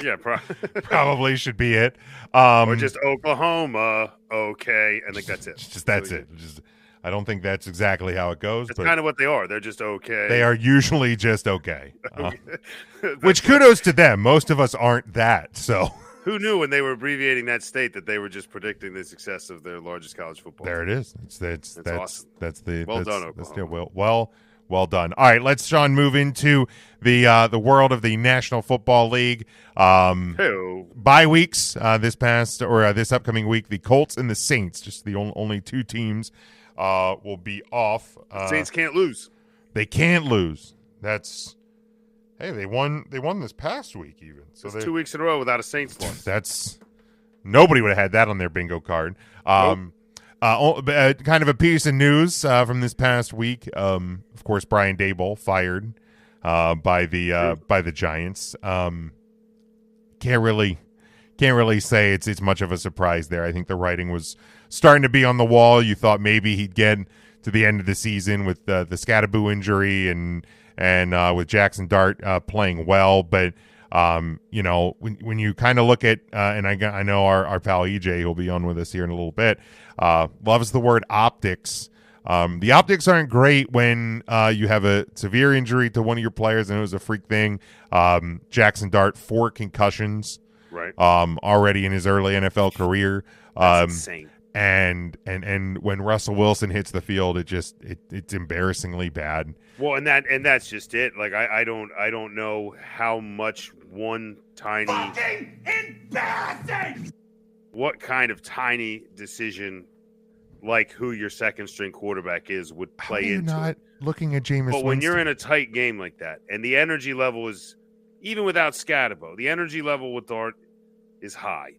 Yeah, probably should be it. Or just Oklahoma, okay. I think that's it. That's it. I don't think that's exactly how it goes. That's kind of what they are. They're just okay. They are usually just okay. Which kudos to them. Most of us aren't that. So who knew when they were abbreviating that state that they were just predicting the success of their largest college football? There team. It is. That's awesome. Well done, Oklahoma. Well done. All right, let's, Sean, move into the world of the National Football League. Bye weeks this upcoming week. The Colts and the Saints, just the only two teams, will be off. Saints can't lose. They can't lose. They won this past week even. So 2 weeks in a row without a Saints loss. Nobody would have had that on their bingo card. Nope. Kind of a piece of news from this past week. Of course, Brian Daboll fired by the Giants. Can't really say it's much of a surprise there. I think the writing was starting to be on the wall. You thought maybe he'd get to the end of the season with the Scatterboo injury and with Jackson Dart playing well, but when you kind of look at and I know our pal EJ will be on with us here in a little bit. Loves the word optics. The optics aren't great when you have a severe injury to one of your players, and it was a freak thing. Jackson Dart, 4 concussions, right? Already in his early NFL career. That's insane. And when Russell Wilson hits the field, it's embarrassingly bad. Well, and that's just it. Like I don't know how much one tiny fucking embarrassing. What kind of tiny decision, like who your second string quarterback is, would play into not it. Looking at Jameis But when Winston. you're in a tight game like that, and the energy level is, even without Scatterbo, the energy level with Dart is high.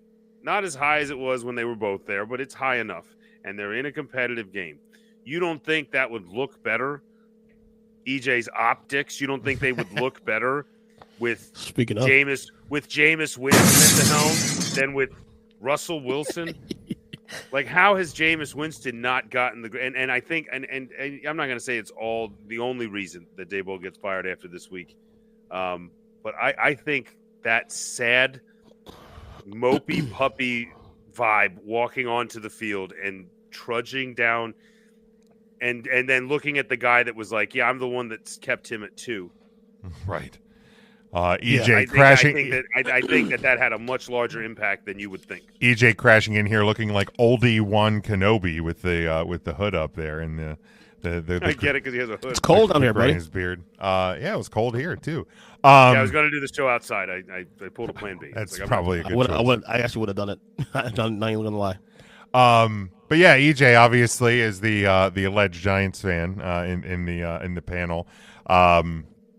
Not as high as it was when they were both there, but it's high enough. And they're in a competitive game. You don't think that would look better? EJ's optics, you don't think they would look better with Jameis Winston at the helm than with Russell Wilson? Like, how has Jameis Winston not gotten the – and I think – and I'm not going to say it's all the only reason that Daboll gets fired after this week. But I think that sad, mopey puppy vibe walking onto the field and trudging down and then looking at the guy that was like, yeah, I'm the one that's kept him at 2. Right. EJ crashing. I think that had a much larger impact than you would think. EJ crashing in here looking like oldie One Kenobi with the hood up there and the I get it because he has a hood. It's cold down here, buddy. His beard. Yeah, it was cold here too. I was going to do the show outside. I pulled a plan B. That's probably a good choice. I actually would have done it. I'm not even going to lie. But yeah, EJ obviously is the alleged Giants fan in the panel.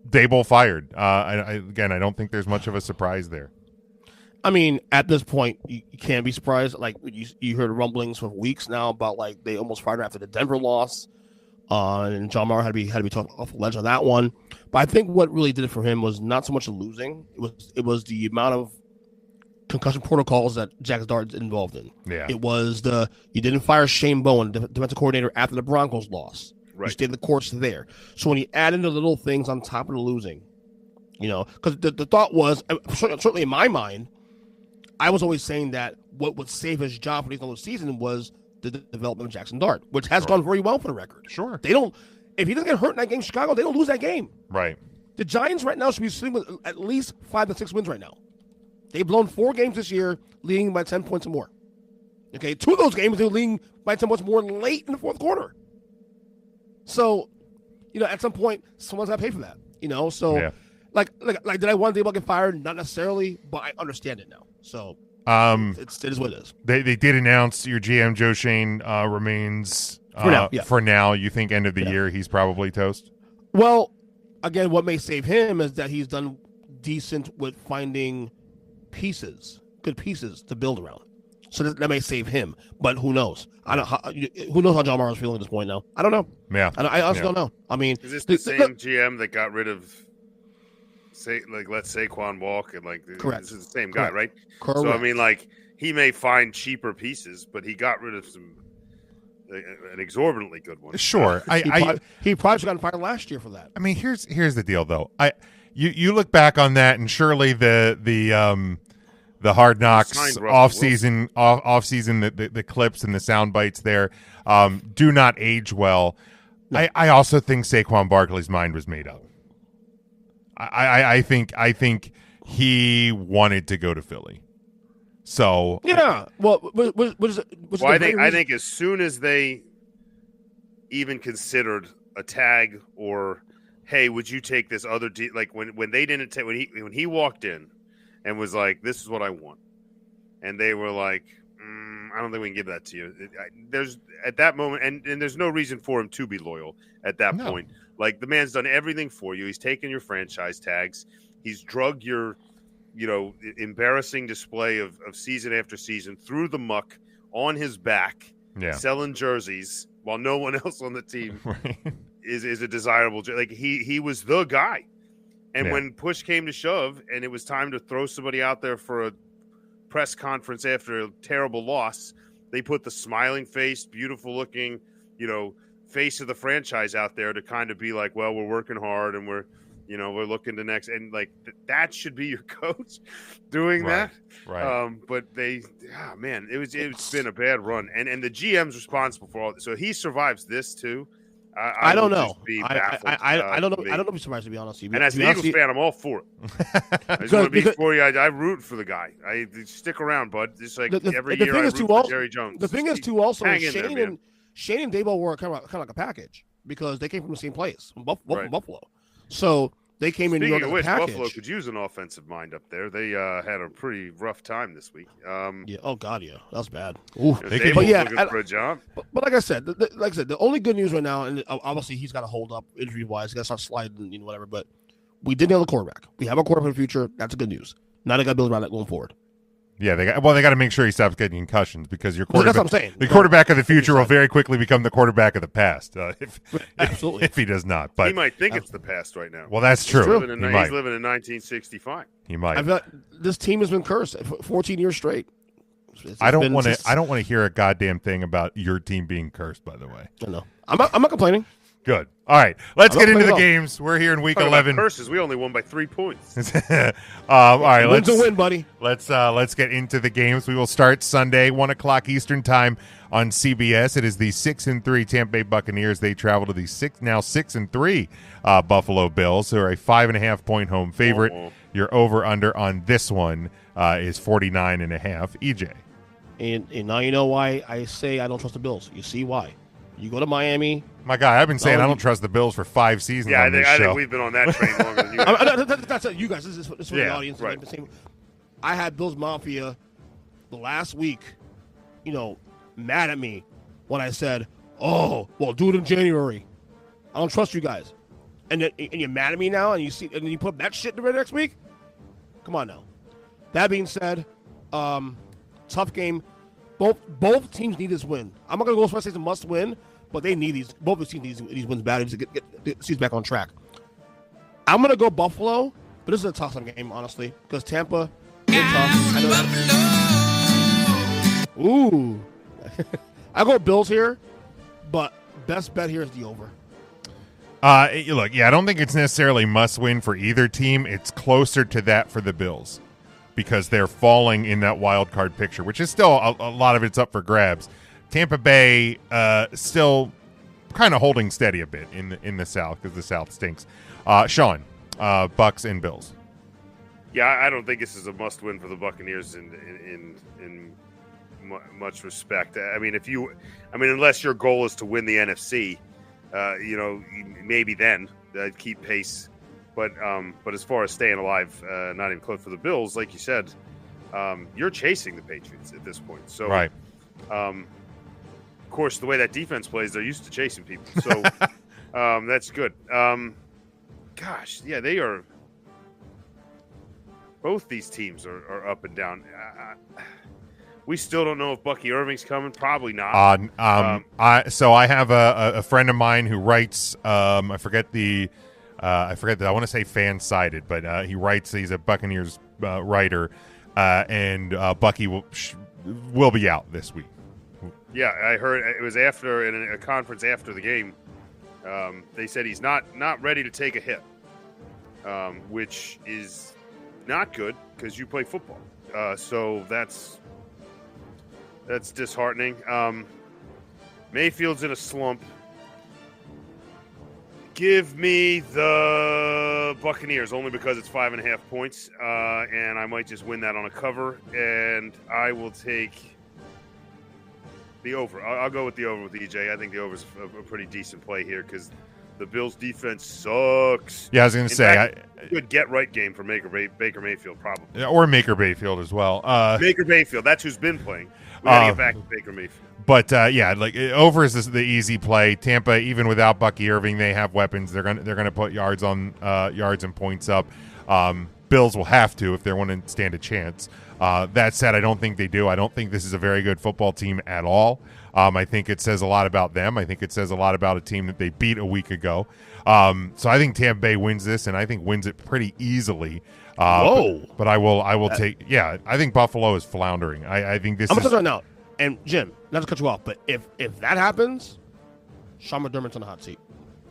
Daboll fired. I don't think there's much of a surprise there. I mean, at this point, you can't be surprised. Like you heard rumblings for weeks now about like they almost fired him after the Denver loss, and John Mara had to be talked off the ledge on that one. But I think what really did it for him was not so much the losing; it was the amount of concussion protocols that Jack Dart's involved in. Yeah, it was you didn't fire Shane Bowen, the defensive coordinator, after the Broncos loss. Right. You stayed the course there. So when you add in the little things on top of the losing, because the thought was, certainly in my mind, I was always saying that what would save his job for the end of the season was the development of Jackson Dart, which has gone very well for the record. Sure. If he doesn't get hurt in that game in Chicago, they don't lose that game. Right. The Giants right now should be sitting with at least 5 to 6 wins right now. They've blown 4 games this year, leading by 10 points or more. Okay, 2 of those games, they're leading by 10 points more late in the fourth quarter. So, at some point, someone's got to pay for that. So, yeah. like, did I want Daboll to get fired? Not necessarily, but I understand it now. So, it is what it is. They did announce your GM Joe Shane remains for now. Yeah. For now, you think end of the year he's probably toast? Well, again, what may save him is that he's done decent with finding good pieces to build around. So that may save him, but who knows? Who knows how John Mara's feeling at this point now? I don't know. Yeah, I honestly don't know. I mean, is this the same GM that got rid of, let Saquon walk and correct? This is the same guy, right? Correct. So I mean, he may find cheaper pieces, but he got rid of an exorbitantly good one. Sure, he probably should have gotten fired last year for that. I mean, here's the deal though. You look back on that, and surely the Hard Knocks off-season, the clips and the sound bites there do not age well. No. I also think Saquon Barkley's mind was made up. I think he wanted to go to Philly. So yeah, well, I think as soon as they even considered a tag or, hey, would you take this other deal? Like when they didn't take when he walked in and was like, this is what I want. And they were like, I don't think we can give that to you. There's at that moment, and there's no reason for him to be loyal at that point. Like, the man's done everything for you. He's taken your franchise tags. He's drugged your, embarrassing display of season after season through the muck on his back, selling jerseys while no one else on the team is a desirable. Like, he was the guy. And when push came to shove and it was time to throw somebody out there for a press conference after a terrible loss, they put the smiling face, beautiful looking, face of the franchise out there to kind of be like, well, we're working hard and we're looking to next. And that should be your coach doing that. Right. But it's been a bad run. And the GM's responsible for all this. So he survives this too. I don't know. I don't know. I don't know if he's surprised, to be honest. And as an Eagles fan, I'm all for it. I just want to be for you. I root for the guy. I stick around, bud. Just like every year, I root for Jerry Jones. The thing is, too, also, Shane and Daboll were kind of like a package because they came from the same place, from Buffalo. So they came in New York as a package. Buffalo could use an offensive mind up there. They had a pretty rough time this week. Oh God, yeah, that was bad. Looking for a job. But like I said, the only good news right now, and obviously he's got to hold up injury wise. He got to start sliding, whatever. But we did nail the quarterback. We have a quarterback for the future. That's good news. Now they got to build around that going forward. Yeah, they got to make sure he stops getting concussions because your quarterback, that's what I'm saying. The quarterback of the future will very quickly become the quarterback of the past. Absolutely, if he does not. But he might think it's the past right now. Well, that's true. He's living in 1965. He might. This team has been cursed for 14 years straight. I don't want to hear a goddamn thing about your team being cursed. By the way, I know. I'm not complaining. Good. All right, let's get into the games. We're here in week 11. Curses. We only won by 3 points. All right, let's win, buddy. Let's get into the games. We will start Sunday, 1:00 Eastern time on CBS. It is the 6-3 Tampa Bay Buccaneers. They travel to the 6-3 Buffalo Bills, who are a 5.5-point home favorite. Your over/under on this one is 49.5. EJ. And now you know why I say I don't trust the Bills. You see why? You go to Miami. My guy, I've been saying I don't trust the Bills for 5 seasons. Yeah, I think we've been on that train longer than you guys. That's you guys. This is for the audience. Right. I had Bills Mafia the last week, mad at me when I said, "Oh, well, do it in January." I don't trust you guys, and you're mad at me now, and you put that shit in the next week. Come on now. That being said, tough game. Both teams need this win. I'm not gonna go as far as say it's a must win, but they need these. Both teams need these wins badly to get the season back on track. I'm gonna go Buffalo, but this is a tough game, honestly, because Tampa is tough. Ooh, I go Bills here, but best bet here is the over. Look, I don't think it's necessarily must win for either team. It's closer to that for the Bills, because they're falling in that wild card picture, which is still a lot of it's up for grabs. Tampa Bay still kind of holding steady a bit in the South, because the South stinks. Sean, Bucks and Bills. Yeah, I don't think this is a must win for the Buccaneers in much respect. I mean, unless your goal is to win the NFC, maybe then keep pace. But as far as staying alive, not even close for the Bills, like you said, you're chasing the Patriots at this point. So, right. Of course, the way that defense plays, they're used to chasing people. So that's good. They are. Both these teams are up and down. We still don't know if Bucky Irving's coming. Probably not. I have a friend of mine who writes. I forget that. I want to say fan-sided, but he writes. He's a Buccaneers writer, and Bucky will be out this week. Yeah, I heard it was after in a conference after the game. They said he's not ready to take a hit, which is not good because you play football. So that's disheartening. Mayfield's in a slump. Give me the Buccaneers only because it's 5.5 points, and I might just win that on a cover. And I will take the over. I'll go with the over with EJ. I think the over is a pretty decent play here because the Bills' defense sucks. Yeah, I was going to say good get-right game for Baker Mayfield, probably. Yeah, or Baker Mayfield as well. Baker Mayfield, that's who's been playing. We got to get back to Baker Mayfield. But over is the easy play. Tampa, even without Bucky Irving, they have weapons. They're gonna put yards and points up. Bills will have to if they want to stand a chance. That said, I don't think they do. I don't think this is a very good football team at all. I think it says a lot about them. I think it says a lot about a team that they beat a week ago. So I think Tampa Bay wins this, and I think wins it pretty easily. But I will take. Yeah, I think Buffalo is floundering. I think this. I'm gonna tell you now. And Jim, not to cut you off, but if that happens, Sean McDermott's on the hot seat.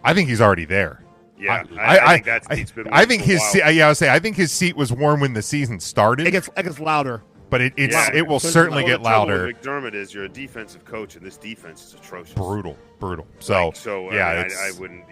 I think he's already there. Yeah, I think that seat's been. I think his seat. Yeah, I would say I think his seat was warm when the season started. It gets louder, but it will certainly get louder. McDermott is you're a defensive coach, and this defense is atrocious. Brutal. So I wouldn't.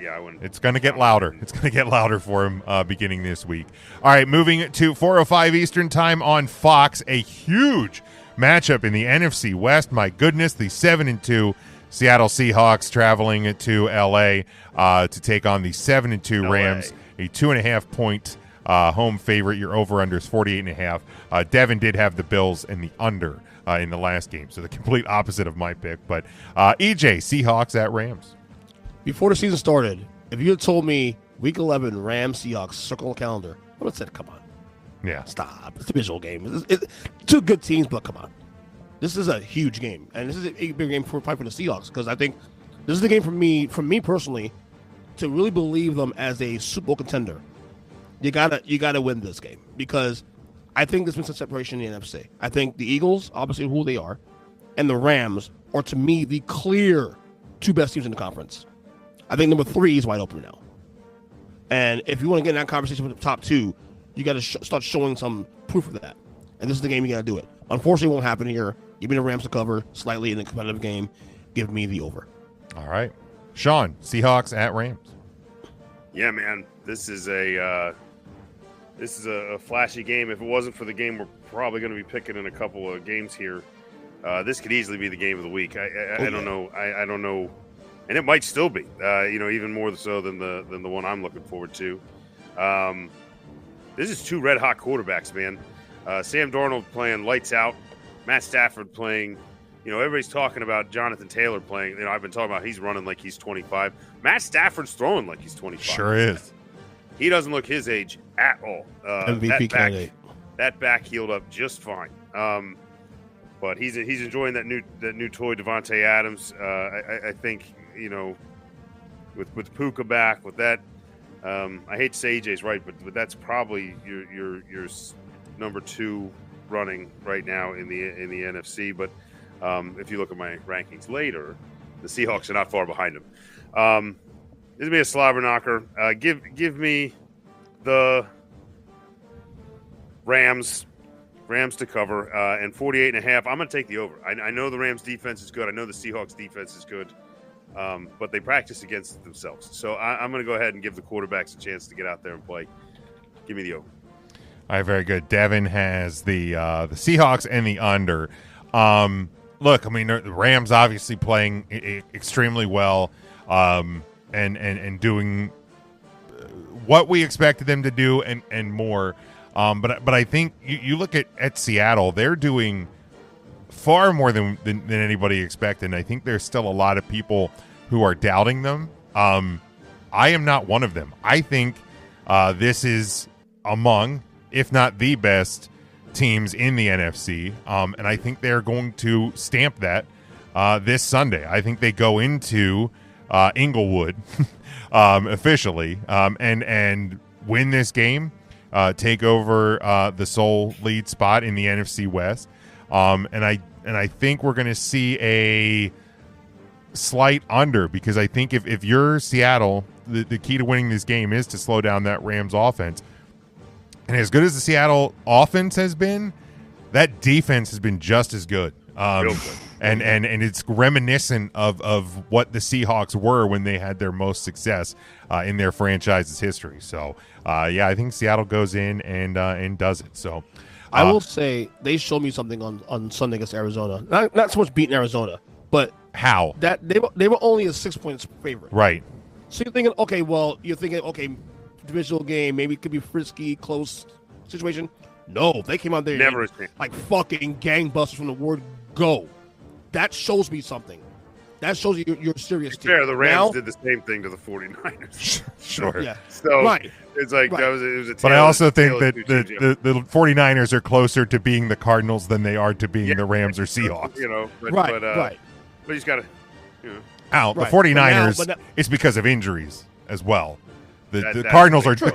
It's going to get louder. It's going to get louder for him beginning this week. All right, moving to 4:05 Eastern time on Fox. A huge matchup in the NFC West. My goodness, the 7-2 Seattle Seahawks traveling to LA to take on the 7-2 Rams, a 2.5-point home favorite. Your over/under is 48.5. Devin did have the Bills and the under in the last game, so the complete opposite of my pick. But EJ, Seahawks at Rams. Before the season started, if you had told me Week 11 Rams Seahawks circle the calendar, I would have said, "Come on." Yeah, stop. It's a visual game. It's two good teams, but come on. This is a huge game, and this is a big game for the Seahawks because I think this is the game for me personally, to really believe them as a Super Bowl contender. You gotta win this game because I think there's been some separation in the NFC. I think the Eagles, obviously who they are, and the Rams are, to me, the clear two best teams in the conference. I think number 3 is wide open now. And if you want to get in that conversation with the top 2, you got to start showing some proof of that. And this is the game you got to do it. Unfortunately, it won't happen here. Give me the Rams to cover slightly in a competitive game. Give me the over. All right. Sean, Seahawks at Rams. Yeah, man. This is a flashy game. If it wasn't for the game we're probably going to be picking in a couple of games here, this could easily be the game of the week. I don't know. I don't know. And it might still be, even more so than the one I'm looking forward to. This is 2 red-hot quarterbacks, man. Sam Darnold playing lights out. Matt Stafford playing, everybody's talking about Jonathan Taylor playing. I've been talking about he's running like he's 25. Matt Stafford's throwing like he's 25. Sure is. He doesn't look his age at all. MVP candidate. That back healed up just fine. But he's enjoying that new toy, Devontae Adams. I think, with Puka back, with that, I hate to say AJ's right, but that's probably your number 2 running right now in the NFC. But if you look at my rankings later, the Seahawks are not far behind him. This will be a slobber knocker. Give me the Rams to cover and 48.5. I'm going to take the over. I know the Rams defense is good. I know the Seahawks defense is good. But they practice against themselves. So I'm going to go ahead and give the quarterbacks a chance to get out there and play. Give me the over. All right, very good. Devin has the Seahawks and the under. Look, I mean, the Rams obviously playing extremely well and doing what we expected them to do and more. But I think you look at Seattle, they're doing far more than anybody expected. And I think there's still a lot of people who are doubting them. I am not one of them. I think this is among, if not the best teams in the NFC. And I think they're going to stamp that this Sunday. I think they go into Inglewood officially and win this game, take over the sole lead spot in the NFC West. And I think we're going to see a slight under, because I think if you're Seattle, the key to winning this game is to slow down that Rams offense. And as good as the Seattle offense has been, that defense has been just as good. And it's reminiscent of what the Seahawks were when they had their most success in their franchise's history. So, I think Seattle goes in and does it. So, I will say they showed me something on Sunday against Arizona. Not so much beating Arizona, but how that they were only a 6-point favorite. Right. So you're thinking, okay, divisional game, maybe it could be frisky, close situation. No, they came out there never like fucking gangbusters from the word go. That shows me something. That shows you you're a serious team. Fair, the Rams did the same thing to the 49ers. Sure. Yeah. So right. It's like it was a but I also think that the 49ers are closer to being the Cardinals than they are to being the Rams or Seahawks. But you just got to, the 49ers, it's because of injuries as well. The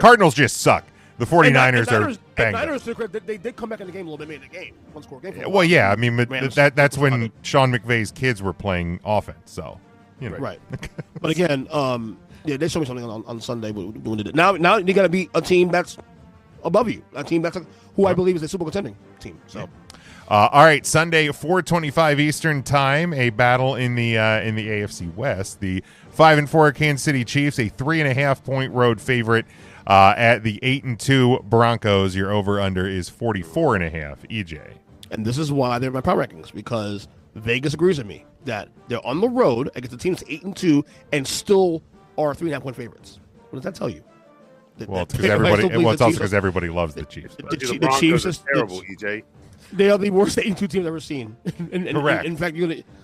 Cardinals just suck. The 49ers are banged up. They did come back in the game a little bit, made the game. One-score game. Well, yeah, I mean, that's when Sean McVay's kids were playing offense, so, Right. But again, they showed me something on Sunday when they did it. Now you got to beat a team that's above you, a team that's who I believe is a Super Bowl contending team. So, all right, Sunday, 4:25 Eastern time, a battle in the AFC West. The 5-4 Kansas City Chiefs, a 3.5-point road favorite at the 8-2 Broncos. Your over/under is 44.5. EJ, and this is why they're in my power rankings, because Vegas agrees with me that they're on the road against the team that's 8-2 and still are 3.5-point favorites. What does that tell you? Well, it's also because everybody loves the Chiefs. The Chiefs are terrible, EJ. They are the worst 8-2 team I've ever seen. Correct. In fact,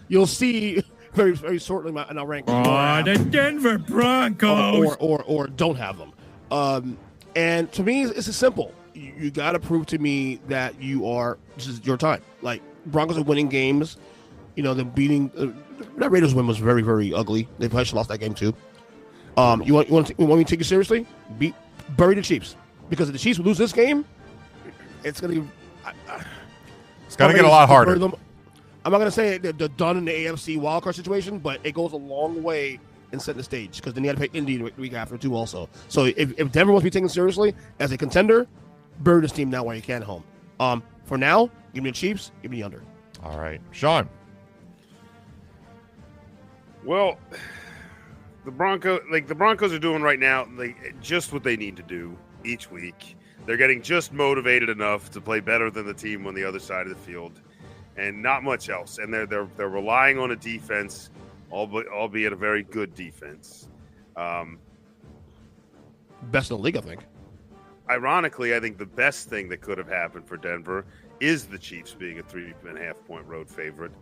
you'll see very, very shortly in our rankings. The Denver Broncos. Or don't have them. And to me, it's simple. You got to prove to me that this is your time. Like, Broncos are winning games. They're beating. That Raiders win was very, very ugly. They probably should have lost that game too. You want me to take you seriously? Bury the Chiefs, because if the Chiefs lose this game, it's going to be. It's going to get a lot harder. I'm not going to say they're done in the AFC wildcard situation, but it goes a long way in setting the stage because then you got to play Indy the week after too also. So if Denver wants to be taken seriously as a contender, bury this team now while you can at home. For now, give me the Chiefs, give me the under. All right. Sean. Well, the Broncos are doing right now just what they need to do each week. They're getting just motivated enough to play better than the team on the other side of the field, and not much else. And they're relying on a defense, albeit a very good defense. Best in the league, I think. Ironically, I think the best thing that could have happened for Denver is the Chiefs being a 3.5-point road favorite,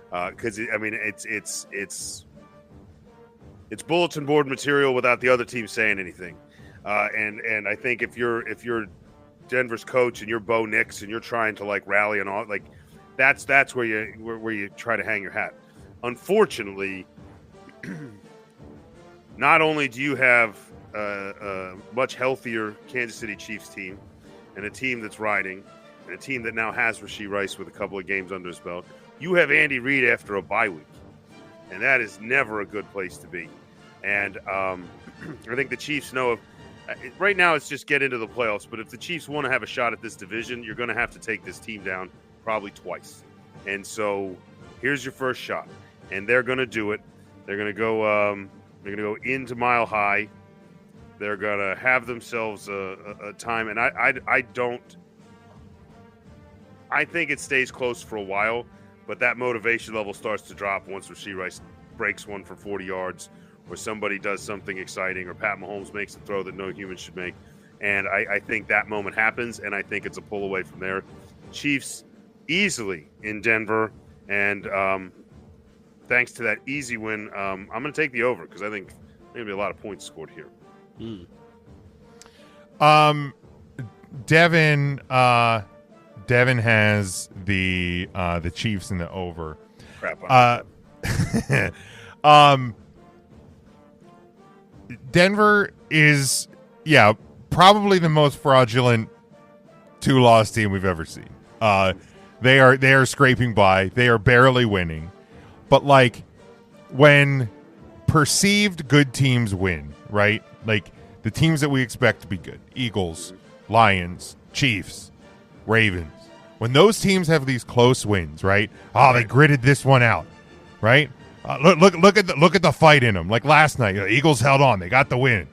because it's bulletin board material without the other team saying anything. And I think if you're Denver's coach and you're Bo Nix and you're trying to rally and all, that's where you try to hang your hat. Unfortunately, not only do you have a much healthier Kansas City Chiefs team and a team that's riding and a team that now has Rashee Rice with a couple of games under his belt, you have Andy Reid after a bye week, and that is never a good place to be. And I think the Chiefs know right now it's just get into the playoffs, but if the Chiefs want to have a shot at this division, you're going to have to take this team down probably twice. And so here's your first shot, and they're going to do it. They're going to go into Mile High. They're going to have themselves a time, and I think it stays close for a while, but that motivation level starts to drop once Rashee Rice breaks one for 40 yards, or somebody does something exciting, or Pat Mahomes makes a throw that no human should make. And I think that moment happens, and I think it's a pull away from there. Chiefs easily in Denver, and thanks to that easy win, I'm going to take the over because I think there's going to be a lot of points scored here. Devin has the Chiefs in the over. Crap. Denver is, probably the most fraudulent 2-loss team we've ever seen. They are scraping by. They are barely winning. But when perceived good teams win, right? The teams that we expect to be good, Eagles, Lions, Chiefs, Ravens. When those teams have these close wins, right? Oh, they gritted this one out, right? Look at the fight in them. Like last night, the Eagles held on. They got the win.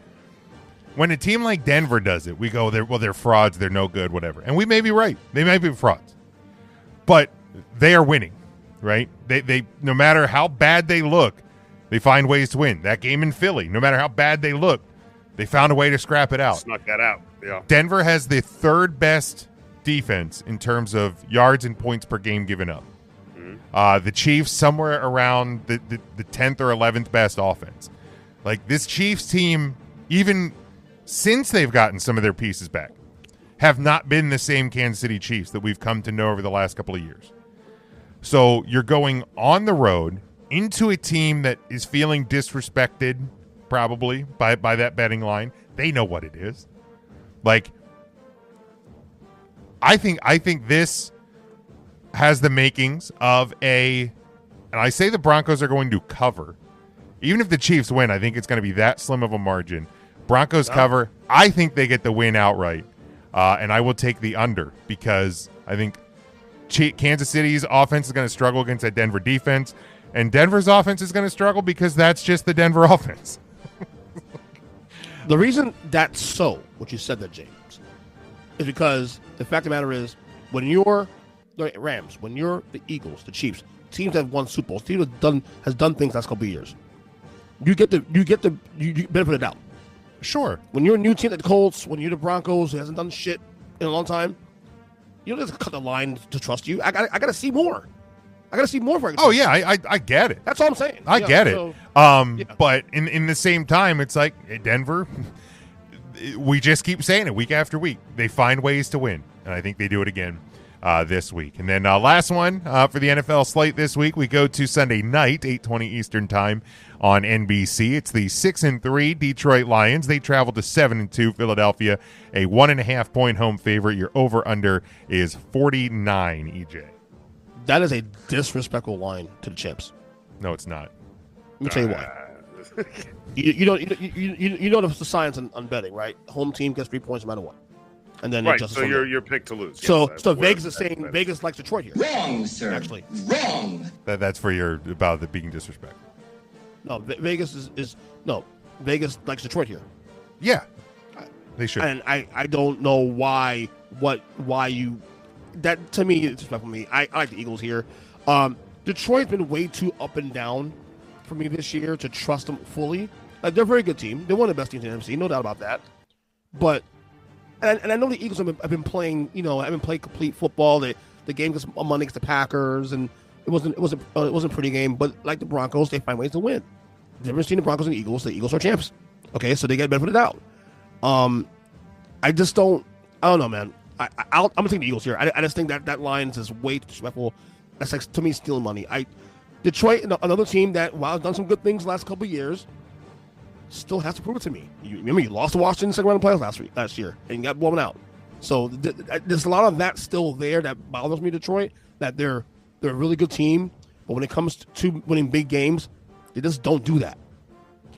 When a team like Denver does it, we go, they're frauds. They're no good, whatever. And we may be right. They might be frauds. But they are winning, right? They no matter how bad they look, they find ways to win. That game in Philly, no matter how bad they look, they found a way to scrap it out. Snuck that out, yeah. Denver has the third best defense in terms of yards and points per game given up. The Chiefs somewhere around the 10th or 11th best offense. This Chiefs team, even since they've gotten some of their pieces back, have not been the same Kansas City Chiefs that we've come to know over the last couple of years. So you're going on the road into a team that is feeling disrespected probably by that betting line. They know what it is. I think this has the makings of and I say the Broncos are going to cover. Even if the Chiefs win, I think it's going to be that slim of a margin. Broncos cover. I think they get the win outright. And I will take the under because I think Kansas City's offense is going to struggle against that Denver defense, and Denver's offense is going to struggle because that's just the Denver offense. The reason that's so, what you said there, James, is because the fact of the matter is when you're the Rams, when you're the Eagles, the Chiefs, teams that have won Super Bowls, teams that has done things last couple of years, you get the benefit of the doubt. Sure. When you're a new team like the Colts, when you're the Broncos who hasn't done shit in a long time, you don't just cut the line to trust you. I got to see more. I got to see more for it. Oh, yeah, I get it. That's all I'm saying. I get it. But in the same time, it's like Denver, we just keep saying it week after week. They find ways to win, and I think they do it again. this week. And then last one for the NFL slate this week, we go to Sunday night, 8:20 Eastern time on NBC. It's the 6-3 Detroit Lions. They travel to 7-2 Philadelphia, a 1.5-point home favorite. Your over-under is 49, EJ. That is a disrespectful line to the Chips. No, it's not. Let me tell you why. you know the science on betting, right? Home team gets 3 points no matter what. And then right, so you're picked to lose. So Vegas is saying Vegas likes Detroit here. Wrong, sir. Actually, wrong. That's for your about the being disrespectful. No, Vegas is Vegas likes Detroit here. Yeah, they should. And I don't know why you that to me is disrespectful for me. I like the Eagles here. Detroit's been way too up and down for me this year to trust them fully. Like, they're a very good team. They're one of the best teams in the NFC, no doubt about that. But and I know the Eagles have been playing, haven't played complete football. The game was Monday against the Packers, and it wasn't a pretty game. But like the Broncos, they find ways to win. The difference between the Broncos and the Eagles are champs. Okay, so they get benefit of the doubt. I don't know, man. I'm gonna take the Eagles here. I just think that line is way too disrespectful. That's like, to me, stealing money. Detroit, another team that, while has done some good things the last couple of years, still has to prove it to me. You lost to Washington in the second round of playoffs last year, and you got blown out. So there's a lot of that still there that bothers me, Detroit, that they're a really good team, but when it comes to winning big games, they just don't do that.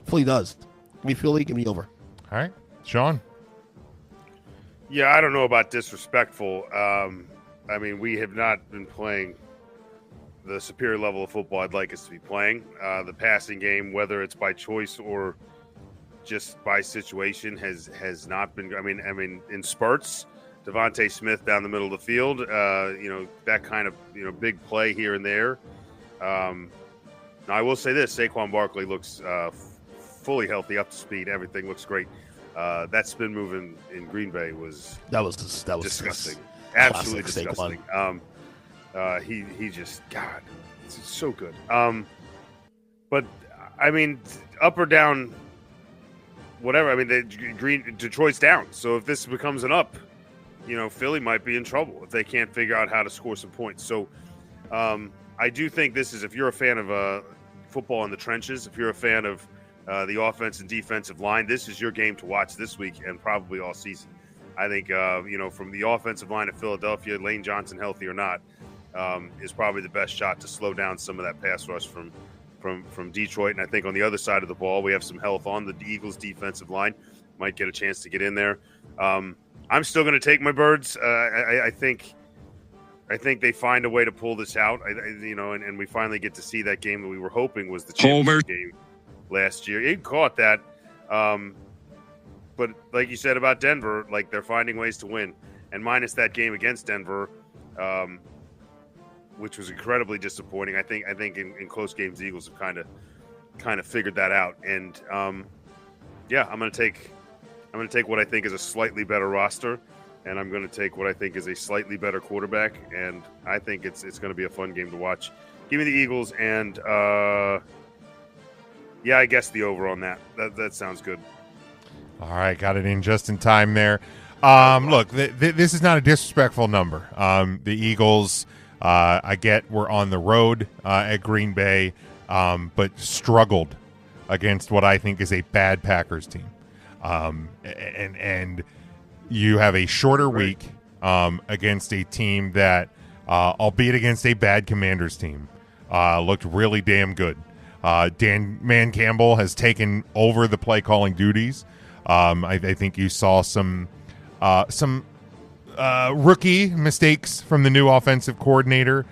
Philly does. Give me Philly, give me over. All right. Sean? Yeah, I don't know about disrespectful. I mean, we have not been playing the superior level of football I'd like us to be playing. The passing game, whether it's by choice or just by situation, has not been. I mean, in spurts, Devontae Smith down the middle of the field. That kind of big play here and there. Now I will say this: Saquon Barkley looks fully healthy, up to speed. Everything looks great. That spin move in Green Bay was disgusting, absolutely disgusting. He just, God, it's so good. But I mean, up or down, whatever. I mean, Detroit's down. So if this becomes an up, Philly might be in trouble if they can't figure out how to score some points. So I do think this is, if you're a fan of football in the trenches, if you're a fan of the offense and defensive line, this is your game to watch this week and probably all season. I think, from the offensive line of Philadelphia, Lane Johnson, healthy or not, is probably the best shot to slow down some of that pass rush from Detroit. And I think on the other side of the ball, we have some health on the Eagles' defensive line. Might get a chance to get in there. I'm still going to take my Birds. I think they find a way to pull this out. And we finally get to see that game that we were hoping was the championship game last year. He caught that. But like you said about Denver, like, they're finding ways to win. And minus that game against Denver, which was incredibly disappointing. I think in close games, the Eagles have kind of figured that out. And I'm going to take what I think is a slightly better roster, and I'm going to take what I think is a slightly better quarterback. And I think it's going to be a fun game to watch. Give me the Eagles, and I guess the over on that. That sounds good. All right, got it in just in time there. Look, this is not a disrespectful number. The Eagles, I get, were on the road at Green Bay, but struggled against what I think is a bad Packers team. And you have a shorter week against a team that, albeit against a bad Commanders team, looked really damn good. Dan Campbell has taken over the play calling duties. I think you saw some rookie mistakes from the new offensive coordinator.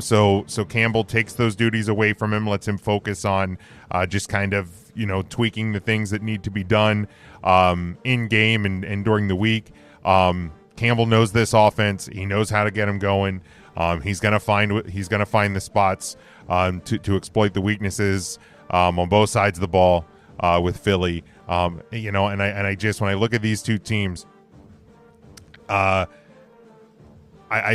So Campbell takes those duties away from him, lets him focus on just kind of tweaking the things that need to be done in game and during the week. Campbell knows this offense. He knows how to get him going. He's gonna find the spots to exploit the weaknesses on both sides of the ball with Philly. And I just, when I look at these two teams, I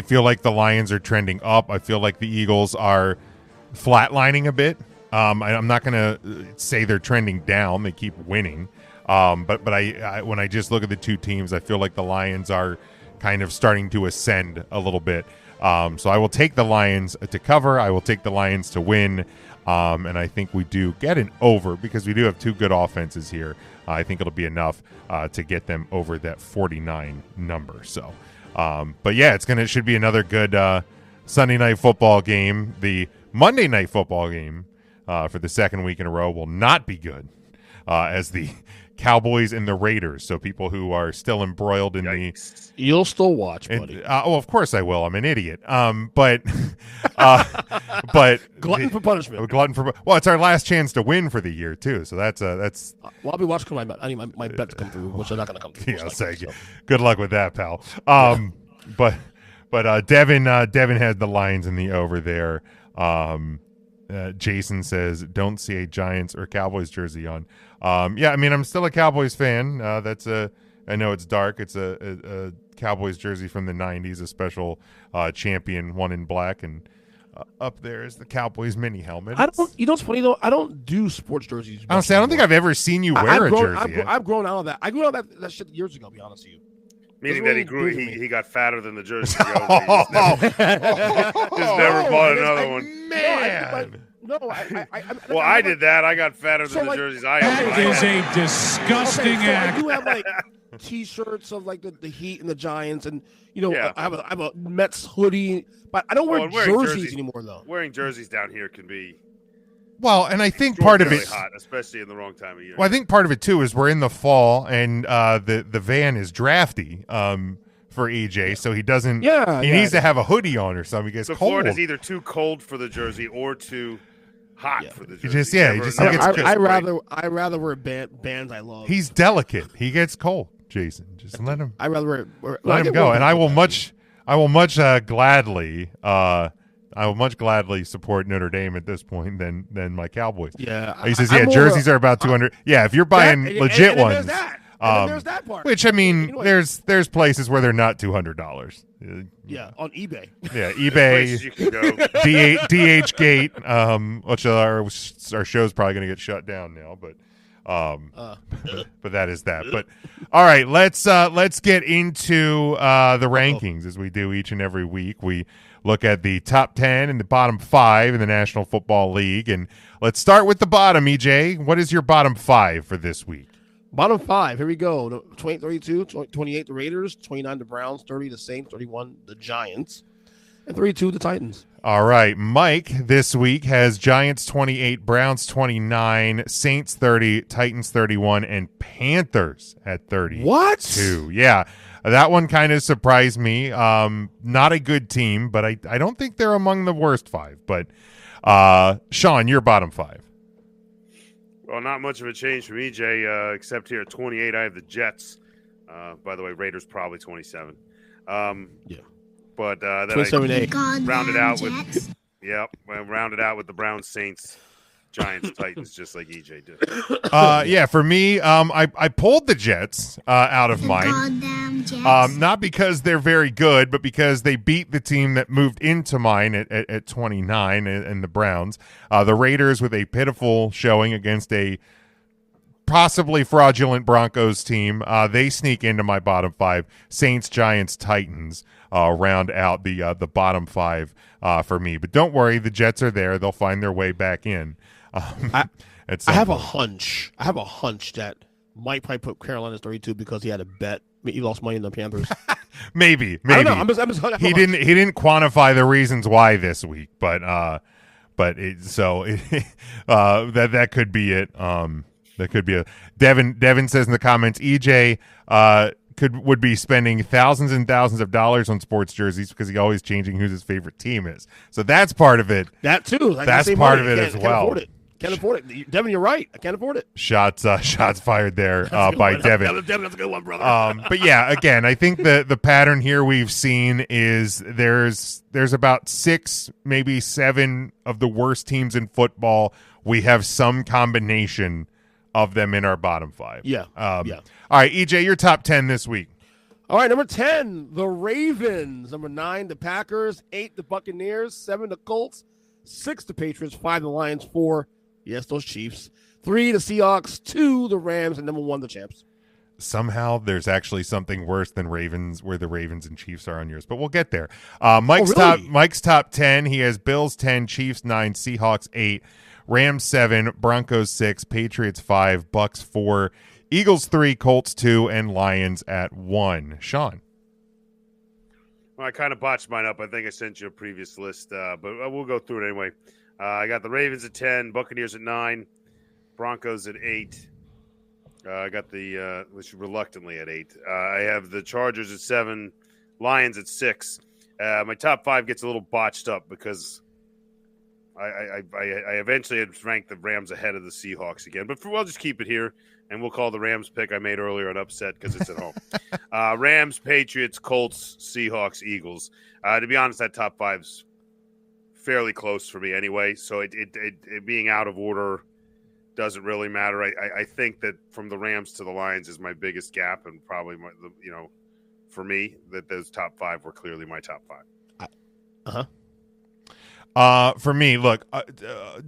feel like the Lions are trending up. I feel like the Eagles are flatlining a bit. I'm not going to say they're trending down. They keep winning. But I when I just look at the two teams, I feel like the Lions are kind of starting to ascend a little bit. So I will take the Lions to cover. I will take the Lions to win. And I think we do get an over because we do have two good offenses here. I think it'll be enough to get them over that 49 number. So, but yeah, it should be another good Sunday night football game. The Monday night football game for the second week in a row will not be good as the Cowboys and the Raiders. So people who are still embroiled in you'll still watch, buddy. Of course I will. I'm an idiot. But glutton for punishment. Well, it's our last chance to win for the year too. So that's well, I'll be watching my bet. I need my bet to come through, which are not going to come through. Yeah, so. Good luck with that, pal. But Devin had the Lions in the over there. Jason says, don't see a Giants or Cowboys jersey on. Yeah, I mean, I'm still a Cowboys fan. I know it's dark. It's a Cowboys jersey from the 90s, a special champion, one in black, and up there is the Cowboys mini helmet. You know what's funny, though? I don't do sports jerseys. I don't think I've ever seen you wear a jersey. I've grown out of that. I grew out of that shit years ago, to be honest with you. Meaning that he got fatter than the jersey. He's never bought another one. Man. I did that. I got fatter than the jerseys I own. That is a disgusting act. I do have T-shirts of the Heat and the Giants, and I have a Mets hoodie, but I don't wear jerseys anymore though. Wearing jerseys down here can be and I think part of it hot, especially in the wrong time of year. Well, I think part of it too is we're in the fall, and the van is drafty for EJ, so he doesn't. He needs to have a hoodie on or something. He gets cold. Florida's either too cold for the jersey or too hot for the jersey. I rather wear bands I love. He's delicate. He gets cold, Jason. Just let him. I rather let him go, and I will much gladly. I will much gladly support Notre Dame at this point than my Cowboys. Yeah, he says, jerseys are about 200. Yeah, if you're buying legit ones, there's that part. Which I mean, there's places where they're not $200. Yeah, on eBay. Yeah, eBay. You can go. DH Gate, which our show's probably going to get shut down now, but that is that. But all right, let's get into the rankings as we do each and every week. We look at the top 10 and the bottom 5 in the National Football League, and let's start with the bottom. EJ, what is your bottom 5 for this week? Bottom 5, here we go. 32, 28 the Raiders, 29 the Browns, 30 the Saints, 31 the Giants, and 32 the Titans. All right, Mike this week has Giants 28, Browns 29, Saints 30, Titans 31, and Panthers at 30. What? Yeah, that one kind of surprised me. Not a good team, but I don't think they're among the worst 5. But Sean, your bottom 5. Well, not much of a change from EJ, except here at 28, I have the Jets. By the way, Raiders probably 27. Yeah. But then I rounded out with rounded out with the Browns, Saints, Giants, Titans, just like EJ did. Yeah, for me, I pulled the Jets out of mine. Not because they're very good, but because they beat the team that moved into mine at 29 and the Browns. The Raiders with a pitiful showing against a possibly fraudulent Broncos team. They sneak into my bottom 5. Saints, Giants, Titans round out the bottom 5 for me. But don't worry, the Jets are there. They'll find their way back in. I have a hunch that Mike probably put Carolina as 32 because he had a bet. He lost money in the Panthers. maybe. I don't know. He didn't quantify the reasons why this week, but that could be it. That could be it. Devin says in the comments, EJ would be spending thousands and thousands of dollars on sports jerseys because he's always changing who his favorite team is. So that's part of it. That too. That's part of it as well. Can't afford it. Devin, you're right. I can't afford it. Shots fired there by Devin. That's a good one, brother. But yeah, again, I think the pattern here we've seen is there's about 6, maybe 7 of the worst teams in football. We have some combination of them in our bottom 5. Yeah. All right, EJ, your top 10 this week. All right, number 10, the Ravens. Number 9, the Packers. 8, the Buccaneers. 7, the Colts. 6, the Patriots. 5, the Lions. 4, yes, those Chiefs. 3, the Seahawks. 2, the Rams. And number 1, the Champs. somehow there's actually something worse than Ravens, where the Ravens and Chiefs are on yours. But we'll get there. Mike's top 10. He has Bills 10, Chiefs 9, Seahawks 8, Rams 7, Broncos 6, Patriots 5, Bucks 4, Eagles 3, Colts 2, and Lions at 1. Sean. Well, I kind of botched mine up. I think I sent you a previous list, but we'll go through it anyway. I got the Ravens at 10, Buccaneers at 9, Broncos at 8. I got the which reluctantly at 8. I have the Chargers at 7, Lions at 6. My top 5 gets a little botched up because I eventually had ranked the Rams ahead of the Seahawks again. But we'll just keep it here, and we'll call the Rams pick I made earlier an upset because it's at home. Rams, Patriots, Colts, Seahawks, Eagles. To be honest, that top 5's fairly close for me anyway. So it being out of order doesn't really matter. I think that from the Rams to the Lions is my biggest gap, and probably for me, that those top 5 were clearly my top 5. For me, look,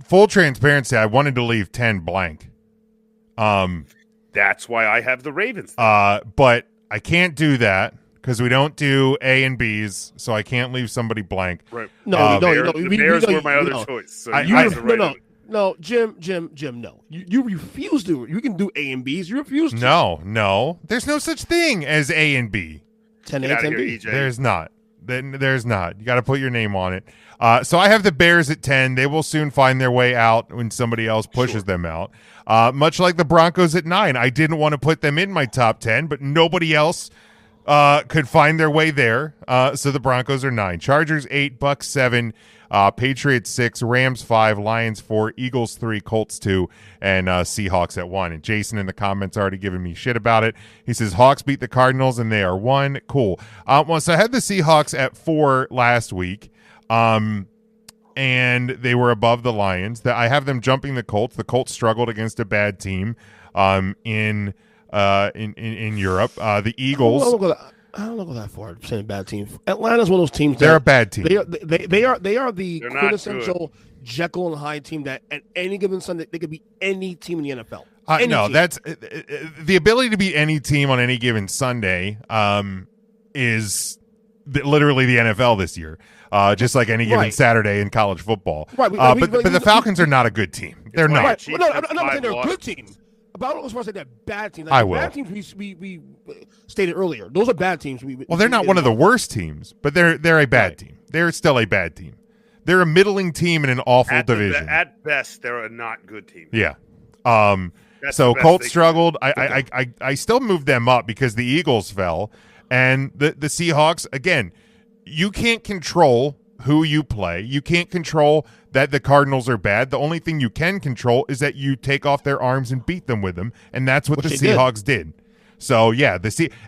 full transparency, I wanted to leave 10 blank. That's why I have the Ravens. But I can't do that because we don't do A and B's, so I can't leave somebody blank. Right. No. The Bears were my other choice. So No, Jim, no. You refuse to. You can do A and B's. You refuse to. No. There's no such thing as A and B. 10A, 10B. There's not. There's not. You got to put your name on it. So I have the Bears at 10. They will soon find their way out when somebody else pushes them out. Much like the Broncos at 9. I didn't want to put them in my top 10, but nobody else could find their way there. So the Broncos are 9. Chargers 8, Bucks 7, Patriots 6, Rams 5, Lions 4, Eagles 3, Colts 2, and Seahawks at 1. And Jason in the comments already giving me shit about it. He says Hawks beat the Cardinals and they are 1. Cool. So I had the Seahawks at 4 last week. And they were above the Lions. I have them jumping the Colts. The Colts struggled against a bad team in Europe. The Eagles. I don't go that far saying bad team. Atlanta's one of those teams. They're a bad team. They are the quintessential Jekyll and Hyde team that at any given Sunday they could be any team in the NFL. No, that's the ability to beat any team on any given Sunday. Is literally the NFL this year. Just like any given Saturday in college football. Right. But the Falcons are not a good team. They're not. Right. Well, I'm not saying they're a good team. But I don't want to say they're bad teams. I will. Bad teams we stated earlier. Those are bad teams. Well, they're not one of the worst teams, but they're a bad team. They're still a bad team. They're a middling team in an awful division. At best, they're a not good team. Yeah. So Colts struggled. I still moved them up because the Eagles fell. And the Seahawks, again, you can't control who you play. You can't control that the Cardinals are bad. The only thing you can control is that you take off their arms and beat them with them, and that's what the Seahawks did. So, yeah,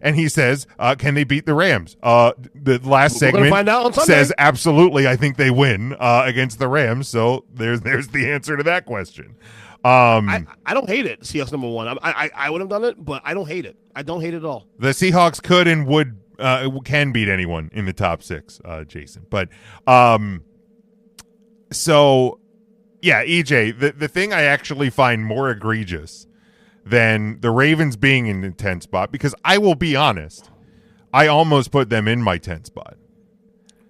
and he says, can they beat the Rams? The last segment says, absolutely, I think they win against the Rams. So there's the answer to that question. I don't hate it, Seahawks number 1. I would have done it, but I don't hate it. I don't hate it at all. The Seahawks could and would can beat anyone in the top 6, Jason. But so, yeah, EJ, the thing I actually find more egregious than the Ravens being in the 10th spot, because I will be honest, I almost put them in my 10th spot.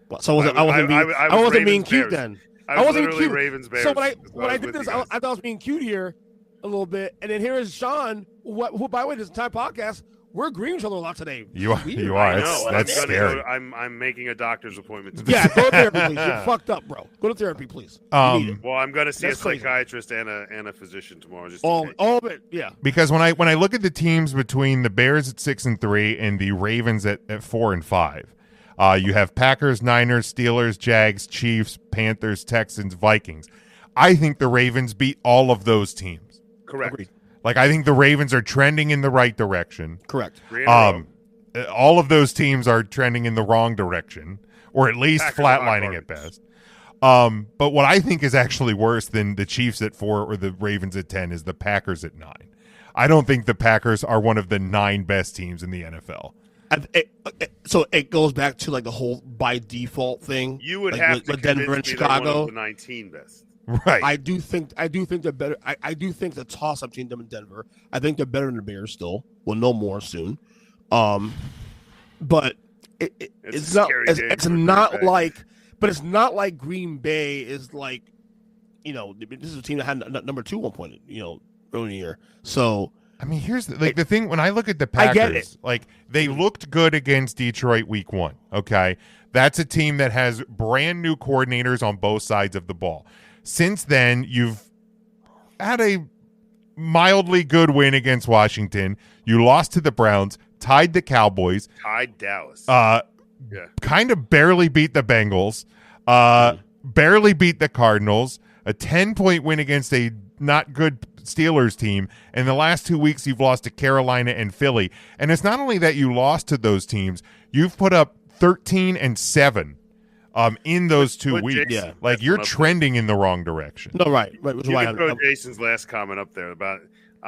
Well, so I wasn't being cute then. I wasn't cute. Ravens, Bears. So when I did this, I thought I was being cute here a little bit, and then here is Sean, who by the way, this entire podcast, we're agreeing with each other a lot today. You are. That's scary. I'm making a doctor's appointment. Yeah, go to therapy, please. You're fucked up, bro. Go to therapy, please. Well, I'm going to see a psychiatrist and a physician tomorrow. Just all of it, yeah. Because when I look at the teams between the Bears at 6 and 3 and the Ravens at 4 and 5, you have Packers, Niners, Steelers, Jags, Chiefs, Panthers, Texans, Vikings. I think the Ravens beat all of those teams. Correct. Agreed. Like, I think the Ravens are trending in the right direction. Correct. All of those teams are trending in the wrong direction, or at least flatlining at best. But what I think is actually worse than the Chiefs at 4 or the Ravens at 10 is the Packers at 9. I don't think the Packers are one of the 9 best teams in the NFL. So it goes back to like the whole by default thing. You would like have to with Denver and Chicago. One of the 19 best. Right. I do think they're better. I do think the toss-up team them in Denver. I think they're better than the Bears still. We'll know more soon. But it's not like Green Bay is like, this is a team that had number 2 1 point, early in the year. So I mean, here's the thing. When I look at the Packers, like they looked good against Detroit week 1. Okay, that's a team that has brand new coordinators on both sides of the ball. Since then, you've had a mildly good win against Washington. You lost to the Browns, tied the Cowboys, tied Dallas. Kind of barely beat the Bengals, barely beat the Cardinals. A 10-point win against a not good Steelers team. And the last 2 weeks, you've lost to Carolina and Philly. And it's not only that you lost to those teams, you've put up 13 and 7 in those 2 weeks. Jason, like you're trending in the wrong direction. No, right. You can throw Jason's last comment up there about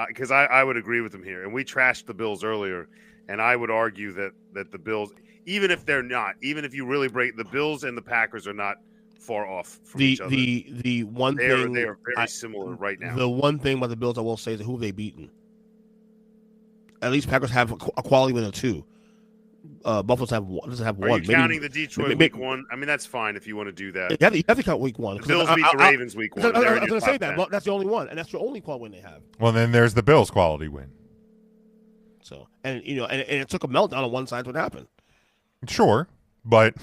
because I would agree with him here. And we trashed the Bills earlier, and I would argue that the Bills, even if you really break the Bills and the Packers are not far off from each other. The one they thing are very similar right now. The one thing about the Bills I will say is who they beaten. At least Packers have a quality win of 2. Buffalo's doesn't have one. Are you counting the Detroit week 1? I mean, that's fine if you want to do that. You have to count week 1. The Bills beat the Ravens week 1. I was going to say that. Well, that's the only one, and that's the only quality win they have. Well, then there's the Bills' quality win. So, and it took a meltdown on one side. What happened? Sure, but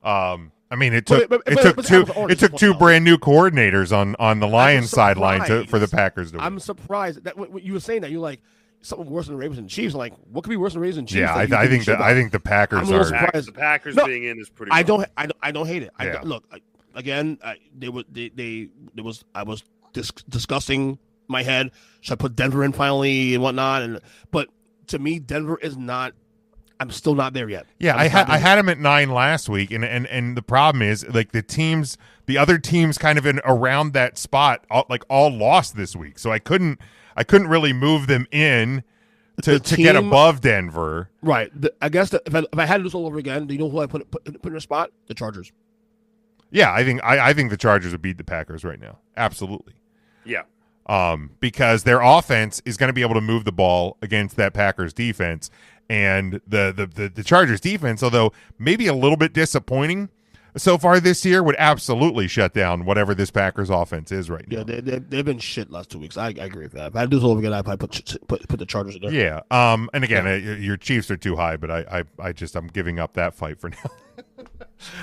I mean, it took two brand new coordinators on the Lions sideline for the Packers to win. I'm surprised that when you were saying that, you're like something worse than the Ravens and Chiefs. I'm like, what could be worse than the Ravens and Chiefs? Yeah, I think the Packers are. The Packers being in is pretty. I don't hate it. Yeah. I was discussing my head. Should I put Denver in finally and whatnot? But to me, Denver is not. I'm still not there yet. Yeah, I had him at 9 last week, and the problem is like the other teams kind of in around that spot all lost this week, so I couldn't really move them in to get above Denver. Right. I guess if I had to do this all over again, do you know who I put in a spot? The Chargers. Yeah, I think the Chargers would beat the Packers right now. Absolutely. Yeah. Because their offense is going to be able to move the ball against that Packers defense. And the Chargers defense, although maybe a little bit disappointing so far this year, would absolutely shut down whatever this Packers offense is right now. Yeah, they've been shit last 2 weeks. I agree with that. If I do this all over again, I'd probably put the Chargers in there. Yeah. And again, your Chiefs are too high, but I'm giving up that fight for now.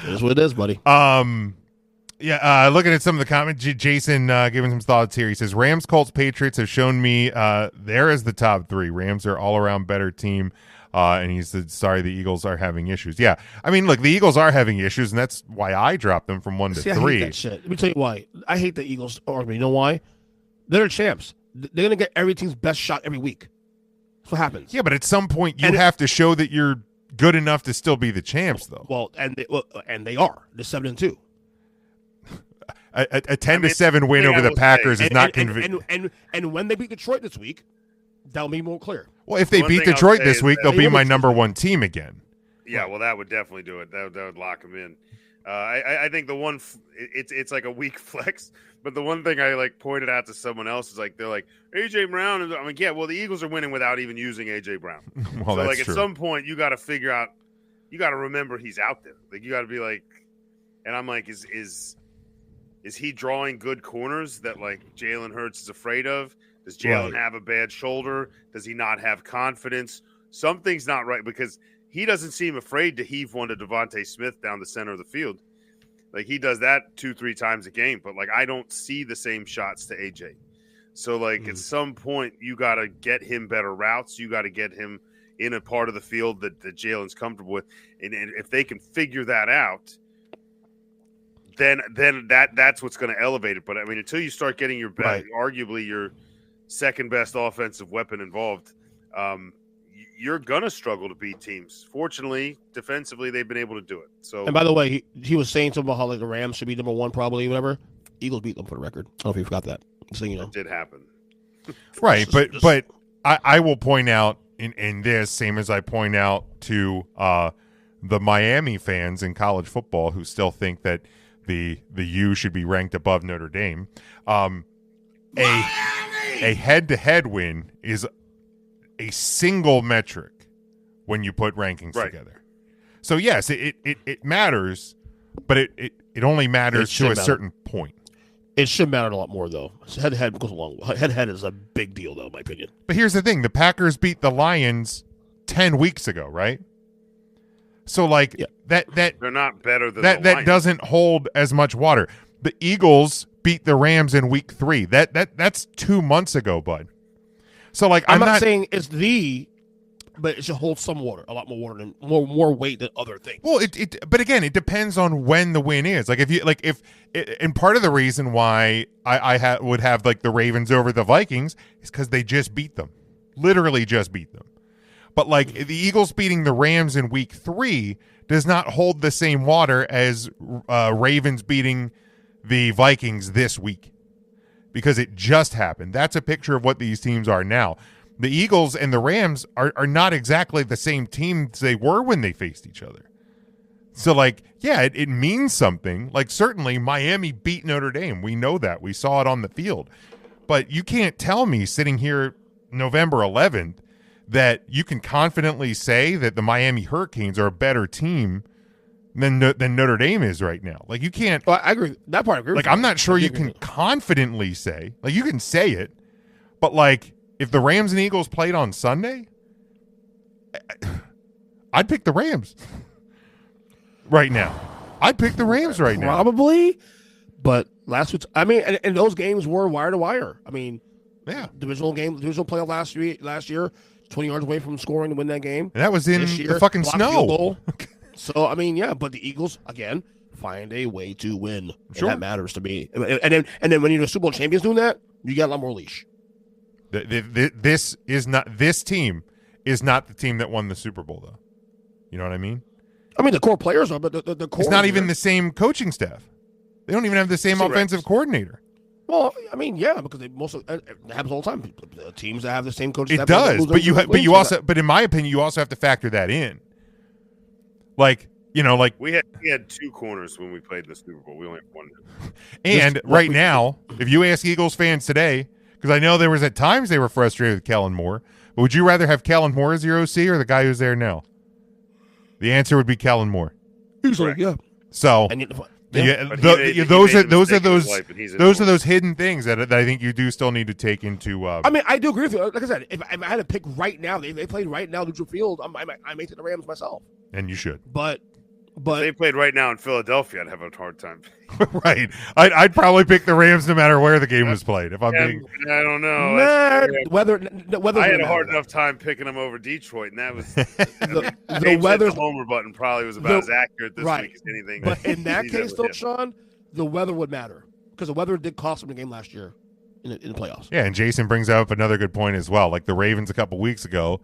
It is what it is, buddy. Yeah, looking at some of the comments, Jason giving some thoughts here. He says, Rams, Colts, Patriots have shown me there is the top 3. Rams are all-around better team. And he said, sorry, the Eagles are having issues. Yeah, I mean, look, the Eagles are having issues, and that's why I dropped them from 1 to 3. I hate that shit. Let me tell you why. I hate the Eagles argument. You know why? They're champs. They're going to get every team's best shot every week. That's what happens. Yeah, but at some point, you have to show that you're good enough to still be the champs, though. Well, and they are. They're 7-2. A 10-7 win over the Packers is not convincing. And when they beat Detroit this week, that'll be more clear. Well, if they beat Detroit this week, they'll be my number 1 team again. Yeah, well, that would definitely do it. That would lock them in. I think the one it's like a weak flex, but the one thing I pointed out to someone else is they're like AJ Brown. I'm like, yeah, well, the Eagles are winning without even using AJ Brown. Well, so that's true. At some point you got to figure out, you got to remember he's out there. You got to be like, and I'm like, is he drawing good corners that Jalen Hurts is afraid of? Does Jalen have a bad shoulder? Does he not have confidence? Something's not right because he doesn't seem afraid to heave one to Devontae Smith down the center of the field. He does that 2-3 times a game, but I don't see the same shots to AJ. So at some point you got to get him better routes. You got to get him in a part of the field that Jalen's comfortable with. And if they can figure that out, then that's what's going to elevate it. But I mean, until you start getting your best, arguably your second best offensive weapon involved, you're gonna struggle to beat teams. Fortunately, defensively, they've been able to do it. So, and by the way, he was saying something about how the Rams should be number 1, probably whatever. Eagles beat them for the record. I don't know if you forgot that. So it did happen, right? But I will point out in this, same as I point out to the Miami fans in college football who still think that the U should be ranked above Notre Dame. A head-to-head win is a single metric when you put rankings together. So yes, it matters, but it only matters to a certain point. It should matter a lot more, though. Head-to-head goes along. Head-to-head is a big deal, though, in my opinion. But here's the thing: the Packers beat the Lions 10 weeks ago, right? So like that they're not better than that. The that Lions. doesn't hold as much water. The Eagles beat the Rams in week 3. That's 2 months ago, bud. So like I'm not saying it's but it should hold some water, a lot more water than more weight than other things. Well, but again, it depends on when the win is. Like and part of the reason why I would have like the Ravens over the Vikings is because they just beat them, literally just beat them. But like the Eagles beating the Rams in week 3 does not hold the same water as Ravens beating the Vikings this week, because it just happened. That's a picture of what these teams are now. The Eagles and the Rams are not exactly the same teams they were when they faced each other. So, like, yeah, it means something. Like, certainly Miami beat Notre Dame. We know that. We saw it on the field. But you can't tell me sitting here November 11th that you can confidently say that the Miami Hurricanes are a better team than Notre Dame is right now. Like, you can't. Well, I agree. That part I agree. Like, I'm not sure you can confidently say. Like, you can say it, but, like, if the Rams and Eagles played on Sunday, I'd pick the Rams right now. I'd pick the Rams right now. Probably, but last week, I mean, and those games were wire to wire. I mean, yeah, divisional playoff last year, 20 yards away from scoring to win that game. And that was in the fucking snow. So, I mean, yeah, but the Eagles, again, find a way to win. Sure. And that matters to me. And then when you're the Super Bowl champions doing that, you got a lot more leash. This team is not the team that won the Super Bowl, though. You know what I mean? I mean, the core players are, but the core. It's not even the same coaching staff. They don't even have the same offensive coordinator. Well, I mean, yeah, because it happens all the time. Teams that have the same coaching staff. It does, but in my opinion, you also have to factor that in. Like, you know, like we had 2 corners when we played the Super Bowl. We only had 1. And right now, if you ask Eagles fans today, because I know there was at times they were frustrated with Kellen Moore, but would you rather have Kellen Moore as your OC or the guy who's there now? The answer would be Kellen Moore. Usually, yeah. So those are those hidden things that I think you do still need to take into. I mean, I do agree with you. Like I said, if I had to pick right now, they played right now, neutral field. I may take the Rams myself. And you should. But if they played right now in Philadelphia, I'd have a hard time. Right. I'd probably pick the Rams no matter where the game was played. If I'm being, I don't know. I had a hard enough time picking them over Detroit, and that was the weather. The homer button probably was about as accurate this week as anything. But in that case, though, Sean, the weather would matter because the weather did cost them the game last year in the playoffs. Yeah, and Jason brings up another good point as well. Like the Ravens a couple weeks ago,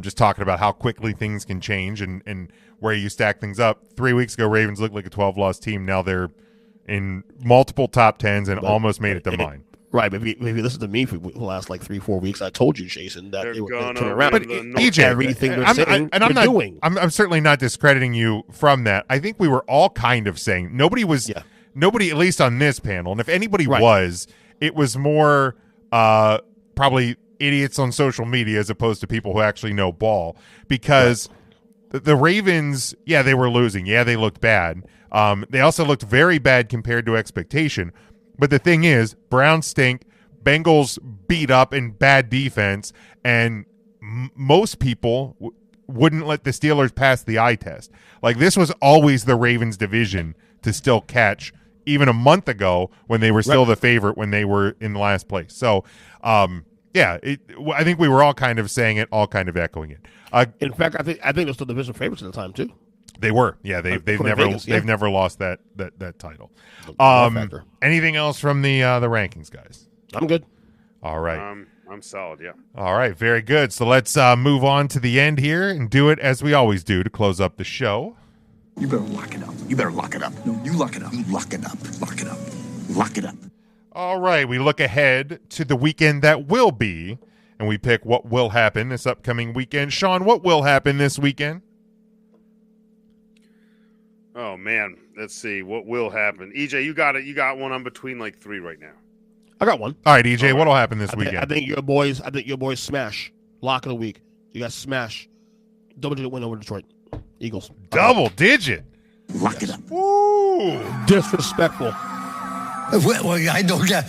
just talking about how quickly things can change and where you stack things up. 3 weeks ago, Ravens looked like a 12-loss team. Now they're in multiple top 10s and almost made it to mine. Right, maybe listen to me for the last like 3-4 weeks. I told you, Jason, that they were going to turn around. But EJ, everything they're saying, they're doing. I'm certainly not discrediting you from that. I think we were all kind of saying nobody, at least on this panel, and if anybody was, it was more probably idiots on social media as opposed to people who actually know ball, because the Ravens, they were losing. Yeah, they looked bad. They also looked very bad compared to expectation. But the thing is, Browns stink, Bengals beat up in bad defense, and most people wouldn't let the Steelers pass the eye test. Like, this was always the Ravens' division to still catch, even a month ago when they were still the favorite when they were in last place. So, I think we were all kind of saying it, all kind of echoing it. In fact, I think they're still division favorites at the time too. They were, they've never lost that title. Anything else from the rankings, guys? I'm good. All right, I'm solid. Yeah. All right, very good. So let's move on to the end here and do it as we always do to close up the show. You better lock it up. You better lock it up. No, you lock it up. You lock it up. Lock it up. Lock it up. All right, we look ahead to the weekend that will be, and we pick what will happen this upcoming weekend. Sean, what will happen this weekend? Oh man, let's see what will happen. EJ, you got it. You got one. I'm between like 3 right now. I got one. All right, EJ, what'll happen this weekend? I think your boys smash. Lock of the week. You got smash. Double-digit win over Detroit Eagles. Double-digit. Lock it up. Ooh. Disrespectful. Well, I don't get.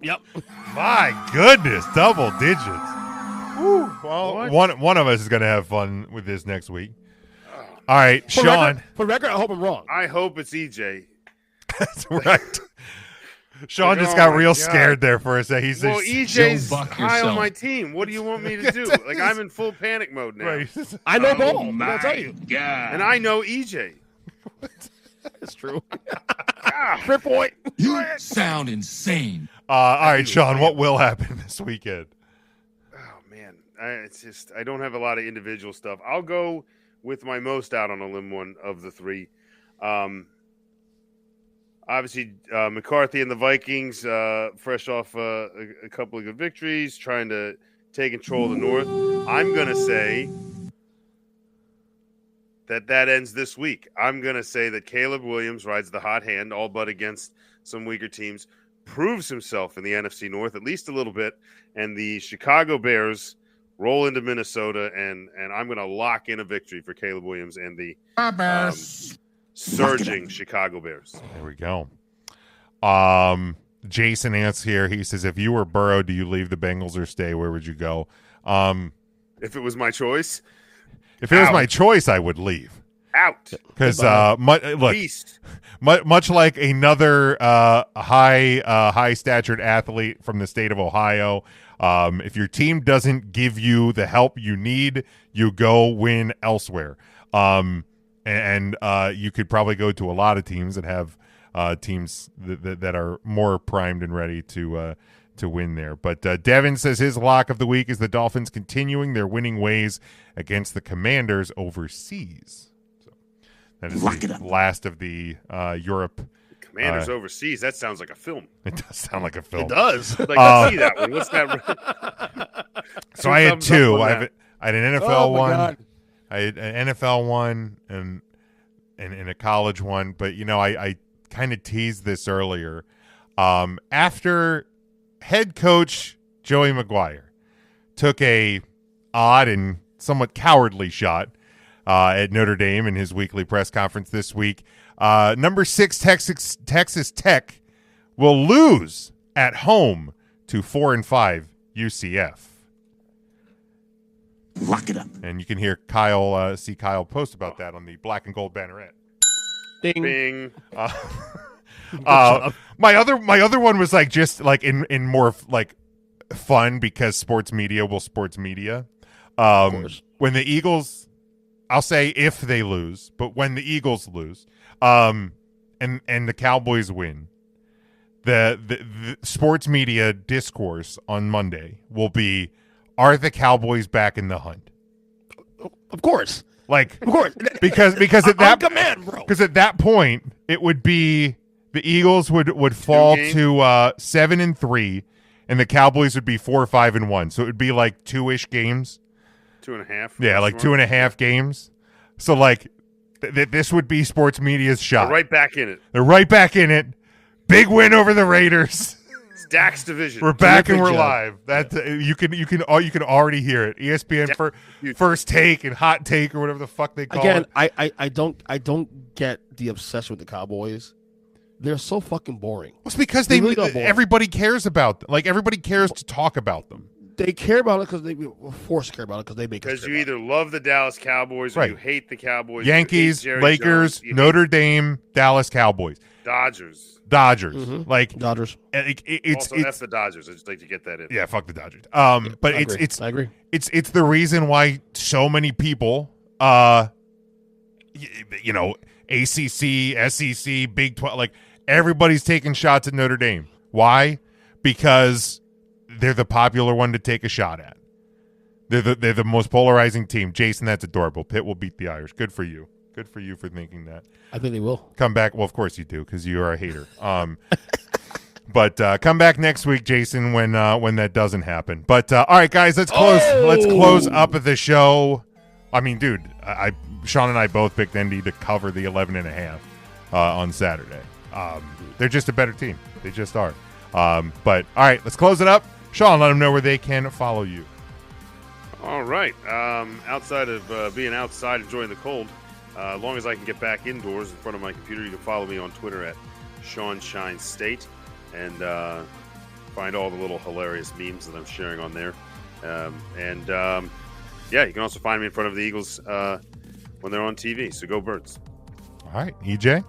Yep. My goodness, double digits. Ooh. Well, one of us is going to have fun with this next week. All right, Sean. For record, I hope I'm wrong. I hope it's EJ. That's right. Sean just got real scared there for a second. He says, well, EJ's high on my team. What do you want me to do? Like, I'm in full panic mode now. Right. I know ball. I'll tell you. God. And I know EJ. That's true. Rip point. You sound insane. All right, Sean, what will happen this weekend? Oh, man. I don't have a lot of individual stuff. I'll go with my most out on a limb one of the 3. Obviously, McCarthy and the Vikings, fresh off a couple of good victories, trying to take control of the North. I'm going to say that ends this week. I'm going to say that Caleb Williams rides the hot hand, all but against some weaker teams, proves himself in the NFC North at least a little bit, and the Chicago Bears roll into Minnesota, and I'm going to lock in a victory for Caleb Williams and the surging Chicago Bears. There we go. Jason asks here, he says, if you were Burrow, do you leave the Bengals or stay? Where would you go? If it was my choice? If it was my choice, I would leave. Out. Because, much like another high-statured athlete from the state of Ohio, if your team doesn't give you the help you need, you go win elsewhere. And you could probably go to a lot of teams that have teams that are more primed and ready to win there. But Devin says his lock of the week is the Dolphins continuing their winning ways against the Commanders overseas. So that is the last of the Europe. Commanders overseas. That sounds like a film. It does sound like a film. It does. Like, let's see that one. What's that? So I had 2. I had an NFL one. God. I had an NFL one and a college one. But, I kind of teased this earlier. After head coach Joey Maguire took a odd and somewhat cowardly shot at Notre Dame in his weekly press conference this week, number 6 Texas Tech will lose at home to 4-5 UCF. Lock it up. And you can hear Kyle post about that on the Black and Gold Banneret. Ding. Bing. My other one was like just like in more like fun because sports media will sports media. When the Eagles, I'll say if they lose, but when the Eagles lose, and the Cowboys win, the sports media discourse on Monday will be, are the Cowboys back in the hunt? Of course. Like, of course. Because at that command, bro. Because at that point it would be the Eagles would fall to 7-3, and the Cowboys would be 4-5-1. So it would be like 2-ish games. 2.5. Yeah, like 2.5 games. So like this would be sports media's shot. They're right back in it. They're right back in it. Big win over the Raiders. It's Dak's division. We're back and we're live. That you can already hear it. ESPN for first take and hot take or whatever the fuck they call it. Again, I don't get the obsession with the Cowboys. They're so fucking boring. It's because everybody cares about them. Like everybody cares to talk about them. They care about it because they were forced to care about it because they make us because you either love the Dallas Cowboys or you hate the Cowboys. Yankees, Lakers, Notre Dame, Dallas Cowboys, Dodgers. Mm-hmm. Like Dodgers. It's F the Dodgers. I just like to get that in. Yeah, fuck the Dodgers. But I agree. It's the reason why so many people, ACC, SEC, Big 12, like everybody's taking shots at Notre Dame. Why? Because they're the popular one to take a shot at. They're the most polarizing team. Jason, that's adorable. Pitt will beat the Irish. Good for you. Good for you for thinking that. I think they will. Come back. Well, of course you do because you are a hater. But come back next week, Jason, when that doesn't happen. But all right, guys, let's close up the show I mean, dude, Sean and I both picked Indy to cover the 11.5 on Saturday. They're just a better team. They just are. But all right, let's close it up. Sean, let them know where they can follow you. All right. Outside of being outside enjoying the cold, as long as I can get back indoors in front of my computer, you can follow me on Twitter at Sean Shine State and find all the little hilarious memes that I'm sharing on there. Yeah, you can also find me in front of the Eagles when they're on TV. So go Birds. All right, EJ.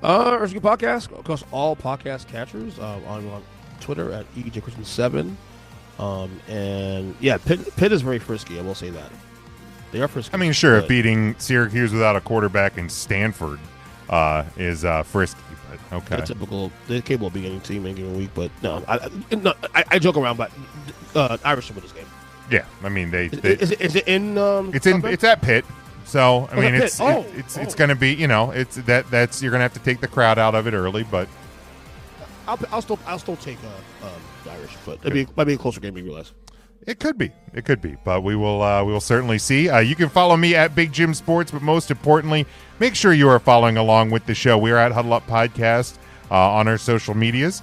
Rescue Podcast across all podcast catchers. On Twitter at EJ Christian 7. And yeah, Pitt is very frisky. I will say that they are frisky. I mean, sure, beating Syracuse without a quarterback in Stanford is frisky, but okay. They're capable of being any team in a given week, but no, I joke around, but Irish should win this game. Yeah, I mean they is it in? It's at Pitt. So I mean, it's going to be, that's you're going to have to take the crowd out of it early, but I'll still take the Irish, but it might be a closer game, you realize. It could be, but we will certainly see. You can follow me at Big Jim Sports, but most importantly, make sure you are following along with the show. We are at Huddle Up Podcast on our social medias.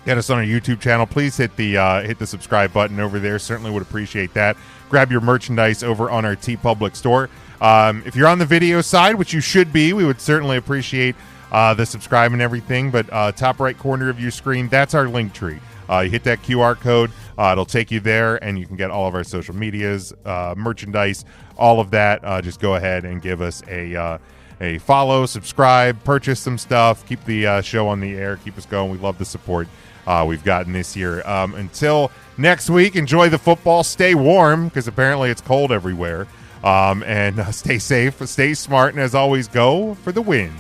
Get us on our YouTube channel. Please hit the subscribe button over there. Certainly would appreciate that. Grab your merchandise over on our TeePublic store. If you're on the video side, which you should be, we would certainly appreciate the subscribe and everything. But top right corner of your screen, that's our link tree. You hit that QR code. It'll take you there, and you can get all of our social medias, merchandise, all of that. Just go ahead and give us a follow, subscribe, purchase some stuff, keep the show on the air, keep us going. We love the support we've gotten this year. Until next week, enjoy the football. Stay warm, because apparently it's cold everywhere. And stay safe, stay smart, and as always, go for the win.